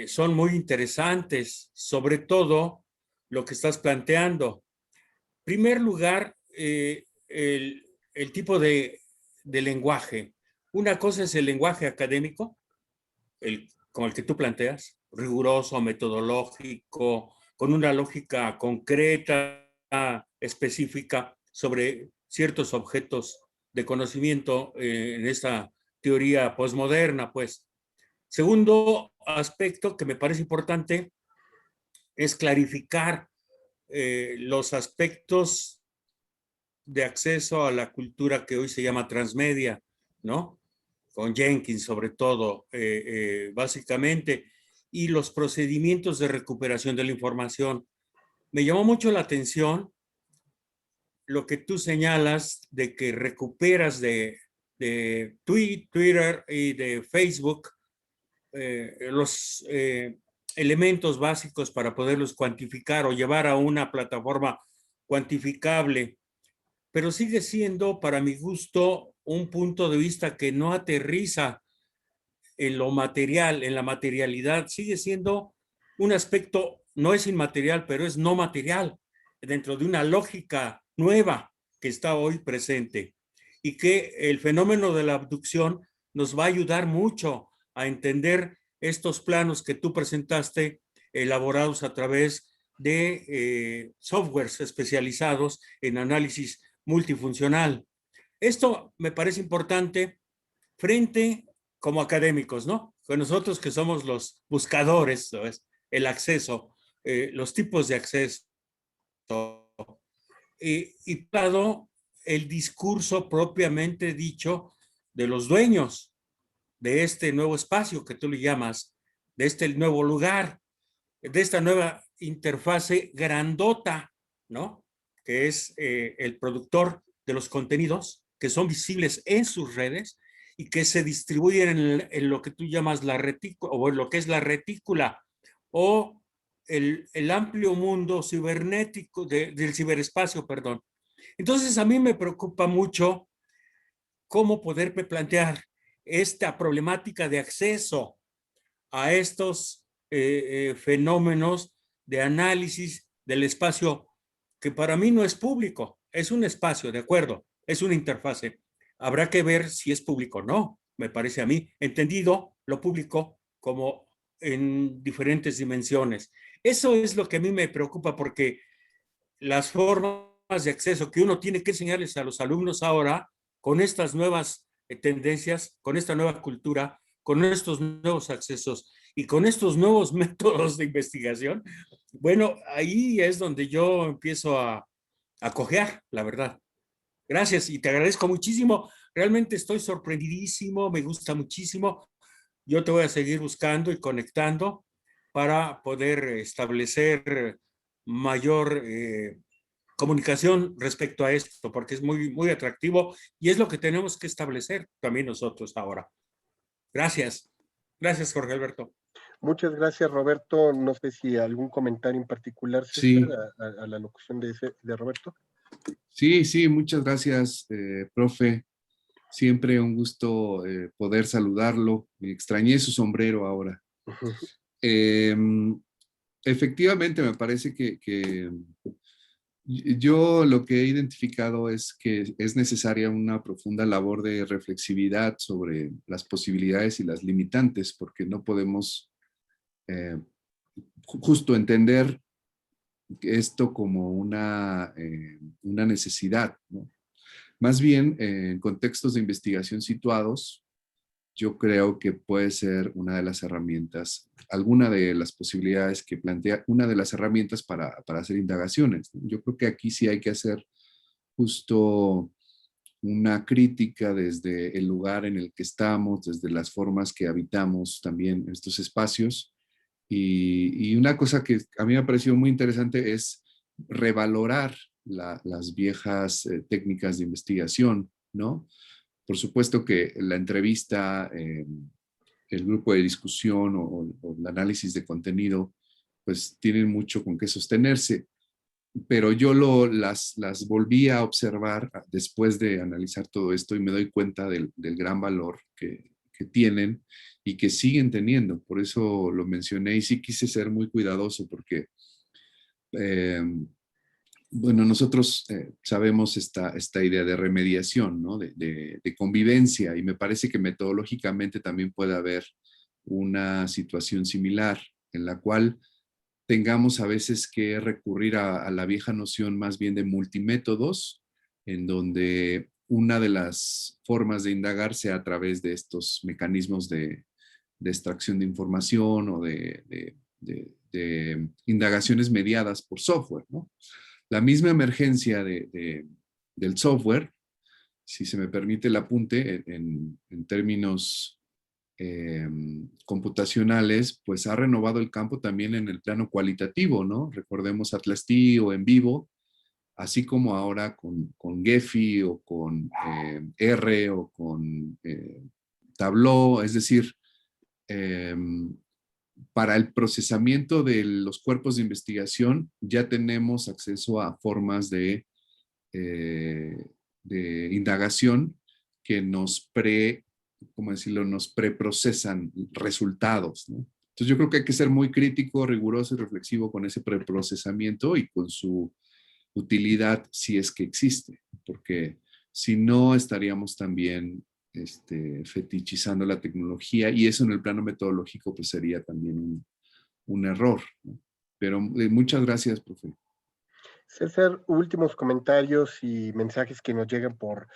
son muy interesantes, sobre todo lo que estás planteando. En primer lugar, el tipo de lenguaje. Una cosa es el lenguaje académico, como el que tú planteas, riguroso, metodológico, con una lógica concreta, específica sobre ciertos objetos de conocimiento en esta teoría posmoderna, pues. Segundo aspecto que me parece importante es clarificar los aspectos de acceso a la cultura que hoy se llama transmedia, ¿no? Con Jenkins sobre todo, básicamente, y los procedimientos de recuperación de la información. Me llamó mucho la atención lo que tú señalas de que recuperas de Twitter y de Facebook los elementos básicos para poderlos cuantificar o llevar a una plataforma cuantificable, pero sigue siendo, para mi gusto, un punto de vista que no aterriza en lo material, en la materialidad, sigue siendo un aspecto, no es inmaterial, pero es no material, dentro de una lógica nueva que está hoy presente y que el fenómeno de la abducción nos va a ayudar mucho a entender estos planos que tú presentaste, elaborados a través de softwares especializados en análisis multifuncional. Esto me parece importante frente como académicos, ¿no? Con nosotros que somos los buscadores, ¿sabes? El acceso, los tipos de acceso y dado el discurso propiamente dicho de los dueños de este nuevo espacio que tú le llamas, de este nuevo lugar, de esta nueva interfase grandota, ¿no? Que es el productor de los contenidos que son visibles en sus redes y que se distribuyen en lo que tú llamas la retícula, o en lo que es la retícula, o el amplio mundo cibernético, del ciberespacio, perdón. Entonces a mí me preocupa mucho cómo poderme plantear esta problemática de acceso a estos fenómenos de análisis del espacio que para mí no es público, es un espacio, de acuerdo, es una interfase. Habrá que ver si es público o no, me parece a mí, entendido lo público como en diferentes dimensiones. Eso es lo que a mí me preocupa porque las formas de acceso que uno tiene que enseñarles a los alumnos ahora con estas nuevas tendencias, con esta nueva cultura, con estos nuevos accesos y con estos nuevos métodos de investigación, bueno, ahí es donde yo empiezo a cojear, la verdad. Gracias y te agradezco muchísimo. Realmente estoy sorprendidísimo, me gusta muchísimo. Yo te voy a seguir buscando y conectando para poder establecer mayor comunicación respecto a esto, porque es muy, muy atractivo y es lo que tenemos que establecer también nosotros ahora. Gracias. Gracias, Jorge Alberto. Muchas gracias, Roberto. No sé si algún comentario en particular, César, Sí. a la locución de Roberto. Sí, muchas gracias, profe. Siempre un gusto poder saludarlo. Me extrañé su sombrero ahora. Efectivamente, me parece que yo lo que he identificado es que es necesaria una profunda labor de reflexividad sobre las posibilidades y las limitantes, porque no podemos justo entender esto como una necesidad, ¿no? Más bien, en contextos de investigación situados, yo creo que puede ser una de las herramientas, alguna de las posibilidades que plantea, una de las herramientas para hacer indagaciones, ¿no? Yo creo que aquí sí hay que hacer justo una crítica desde el lugar en el que estamos, desde las formas que habitamos también estos espacios. Y una cosa que a mí me ha parecido muy interesante es revalorar las viejas técnicas de investigación, ¿no? Por supuesto que la entrevista, el grupo de discusión o el análisis de contenido, pues tienen mucho con qué sostenerse, pero yo las volví a observar después de analizar todo esto y me doy cuenta del gran valor que tienen y que siguen teniendo. Por eso lo mencioné y sí quise ser muy cuidadoso porque, bueno, nosotros sabemos esta idea de remediación, ¿no? De convivencia, y me parece que metodológicamente también puede haber una situación similar en la cual tengamos a veces que recurrir a la vieja noción más bien de multimétodos, en donde una de las formas de indagar sea a través de estos mecanismos de extracción de información o de indagaciones mediadas por software, ¿no? La misma emergencia del software, si se me permite el apunte, en términos computacionales, pues ha renovado el campo también en el plano cualitativo, ¿no? Recordemos Atlas-T o En Vivo, así como ahora con Gephi o con R o con Tableau, es decir, para el procesamiento de los cuerpos de investigación ya tenemos acceso a formas de indagación que ¿cómo decirlo?, nos preprocesan resultados, ¿no? Entonces yo creo que hay que ser muy crítico, riguroso y reflexivo con ese preprocesamiento y con su utilidad si es que existe, porque si no estaríamos también fetichizando la tecnología y eso en el plano metodológico pues sería también un error, ¿no? Pero muchas gracias, profe. César, últimos comentarios y mensajes que nos llegan por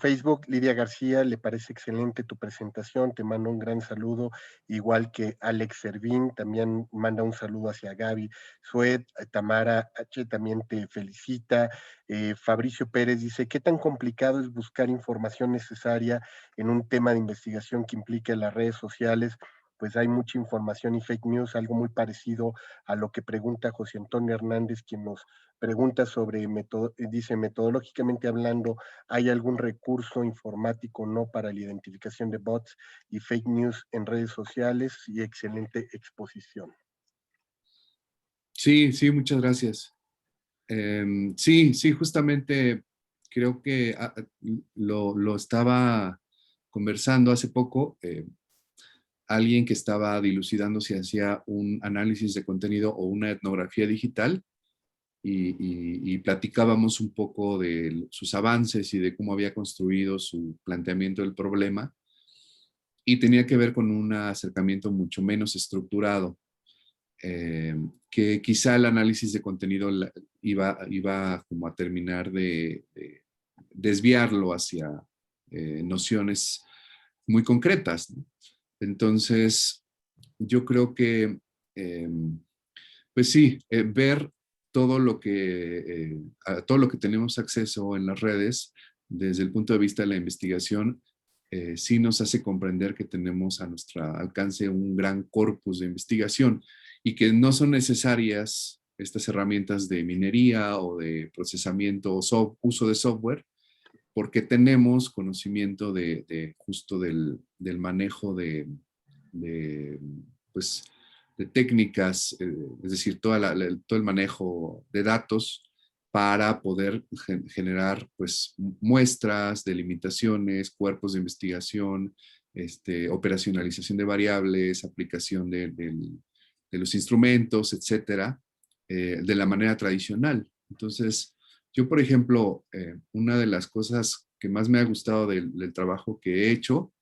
Facebook. Lidia García, le parece excelente tu presentación, te mando un gran saludo, igual que Alex Servín, también manda un saludo hacia Gaby Sued, Tamara H. también te felicita, Fabricio Pérez dice, ¿qué tan complicado es buscar información necesaria en un tema de investigación que implique las redes sociales? Pues hay mucha información y fake news, algo muy parecido a lo que pregunta José Antonio Hernández, quien nos pregunta sobre, dice, metodológicamente hablando, ¿hay algún recurso informático no para la identificación de bots y fake news en redes sociales? Y excelente exposición. Sí, sí, muchas gracias. Sí, sí, justamente creo que lo estaba conversando hace poco. Alguien que estaba dilucidando si hacía un análisis de contenido o una etnografía digital y platicábamos un poco de sus avances y de cómo había construido su planteamiento del problema y tenía que ver con un acercamiento mucho menos estructurado, que quizá el análisis de contenido iba como a terminar de desviarlo hacia nociones muy concretas, ¿no? Entonces, yo creo que, pues sí, ver a todo lo que tenemos acceso en las redes desde el punto de vista de la investigación, sí nos hace comprender que tenemos a nuestro alcance un gran corpus de investigación y que no son necesarias estas herramientas de minería o de procesamiento o uso de software, porque tenemos conocimiento justo del manejo pues, de técnicas, es decir, todo el manejo de datos para poder generar pues, muestras, delimitaciones, cuerpos de investigación, operacionalización de variables, aplicación de los instrumentos, etcétera, de la manera tradicional. Entonces, yo, por ejemplo, una de las cosas que más me ha gustado del trabajo que he hecho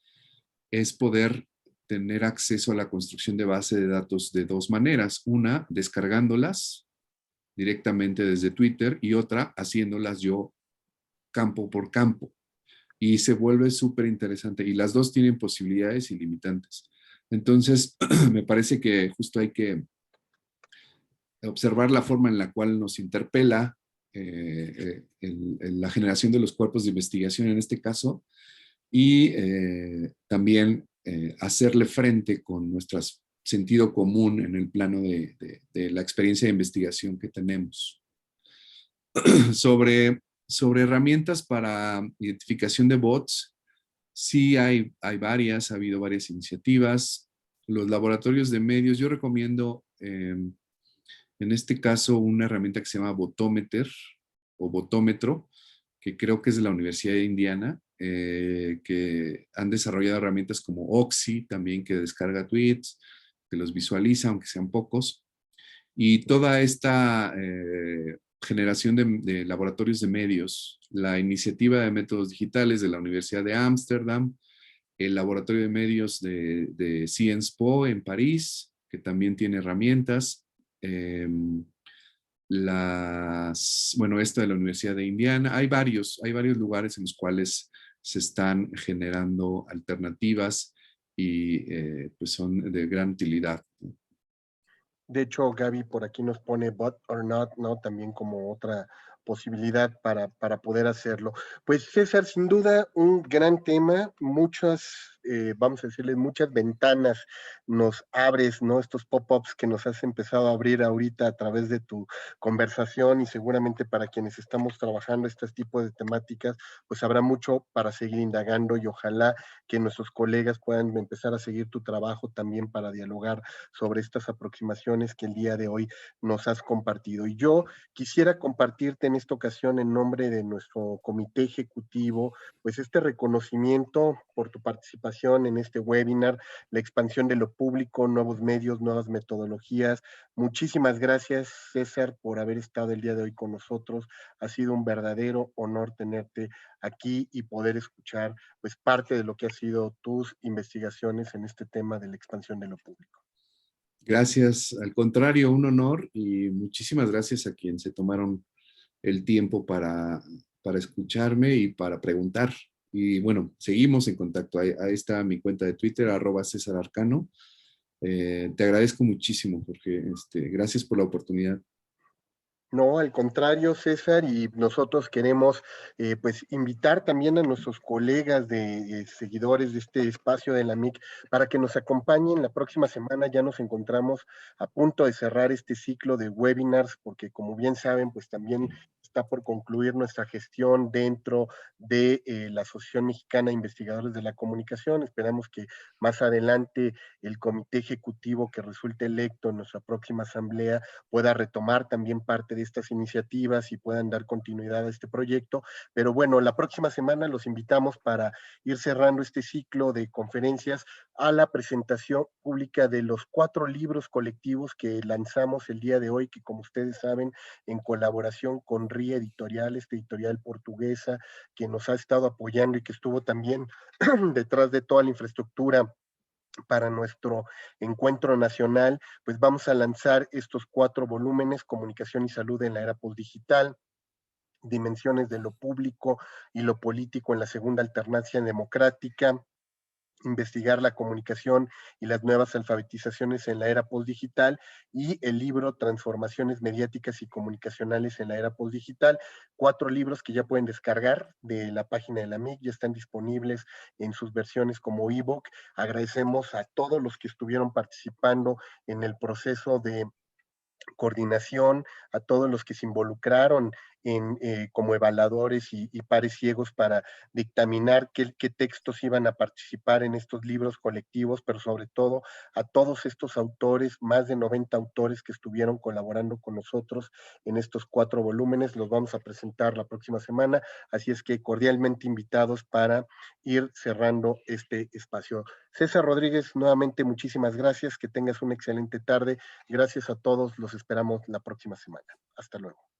es poder tener acceso a la construcción de base de datos de dos maneras. Una, descargándolas directamente desde Twitter y otra, haciéndolas yo campo por campo. Y se vuelve súper interesante. Y las dos tienen posibilidades ilimitantes. Entonces, me parece que justo hay que observar la forma en la cual nos interpela la generación de los cuerpos de investigación en este caso y también hacerle frente con nuestro sentido común en el plano de la experiencia de investigación que tenemos. sobre herramientas para identificación de bots, sí hay varias, ha habido varias iniciativas. Los laboratorios de medios, yo recomiendo En este caso, una herramienta que se llama Botometer o Botómetro, que creo que es de la Universidad de Indiana, que han desarrollado herramientas como Oxy, también que descarga tweets, que los visualiza, aunque sean pocos. Y toda esta generación de laboratorios de medios, la iniciativa de métodos digitales de la Universidad de Ámsterdam, el laboratorio de medios de Sciences Po en París, que también tiene herramientas, esta de la Universidad de Indiana. Hay varios lugares en los cuales se están generando alternativas y pues son de gran utilidad. De hecho, Gaby por aquí nos pone but or not, ¿no? También como otra posibilidad para poder hacerlo. Pues César, sin duda un gran tema, muchas, vamos a decirle, muchas ventanas nos abres, ¿no? Estos pop-ups que nos has empezado a abrir ahorita a través de tu conversación y seguramente para quienes estamos trabajando este tipo de temáticas, pues habrá mucho para seguir indagando y ojalá que nuestros colegas puedan empezar a seguir tu trabajo también para dialogar sobre estas aproximaciones que el día de hoy nos has compartido. Y yo quisiera compartirte en esta ocasión en nombre de nuestro comité ejecutivo, pues este reconocimiento por tu participación en este webinar, la expansión de lo público, nuevos medios, nuevas metodologías. Muchísimas gracias, César, por haber estado el día de hoy con nosotros. Ha sido un verdadero honor tenerte aquí y poder escuchar pues parte de lo que ha sido tus investigaciones en este tema de la expansión de lo público. Gracias, al contrario, un honor y muchísimas gracias a quien se tomaron el tiempo para escucharme y para preguntar. Y bueno, seguimos en contacto. Ahí está mi cuenta de Twitter, @CésarArcano. Te agradezco muchísimo, Jorge. Gracias por la oportunidad. No, al contrario, César, y nosotros queremos pues invitar también a nuestros colegas de seguidores de este espacio de la MIC para que nos acompañen la próxima semana. Ya nos encontramos a punto de cerrar este ciclo de webinars, porque como bien saben, pues también está por concluir nuestra gestión dentro de la Asociación Mexicana de Investigadores de la Comunicación. Esperamos que más adelante el comité ejecutivo que resulte electo en nuestra próxima asamblea pueda retomar también parte de estas iniciativas y puedan dar continuidad a este proyecto. Pero bueno, la próxima semana los invitamos para ir cerrando este ciclo de conferencias a la presentación pública de los 4 libros colectivos que lanzamos el día de hoy, que como ustedes saben, en colaboración con RIA Editorial, esta editorial portuguesa que nos ha estado apoyando y que estuvo también detrás de toda la infraestructura para nuestro encuentro nacional, pues vamos a lanzar estos 4 volúmenes, Comunicación y Salud en la Era Postdigital, Dimensiones de lo Público y lo Político en la Segunda Alternancia Democrática, Investigar la comunicación y las nuevas alfabetizaciones en la era postdigital, y el libro Transformaciones mediáticas y comunicacionales en la era postdigital. 4 libros que ya pueden descargar de la página de la MIC, ya están disponibles en sus versiones como ebook. Agradecemos a todos los que estuvieron participando en el proceso de coordinación, a todos los que se involucraron como evaluadores y pares ciegos para dictaminar qué textos iban a participar en estos libros colectivos, pero sobre todo a todos estos autores, más de 90 autores que estuvieron colaborando con nosotros en estos 4 volúmenes. Los vamos a presentar la próxima semana, así es que cordialmente invitados para ir cerrando este espacio. César Rodríguez, nuevamente muchísimas gracias, que tengas una excelente tarde. Gracias a todos, los esperamos la próxima semana. Hasta luego.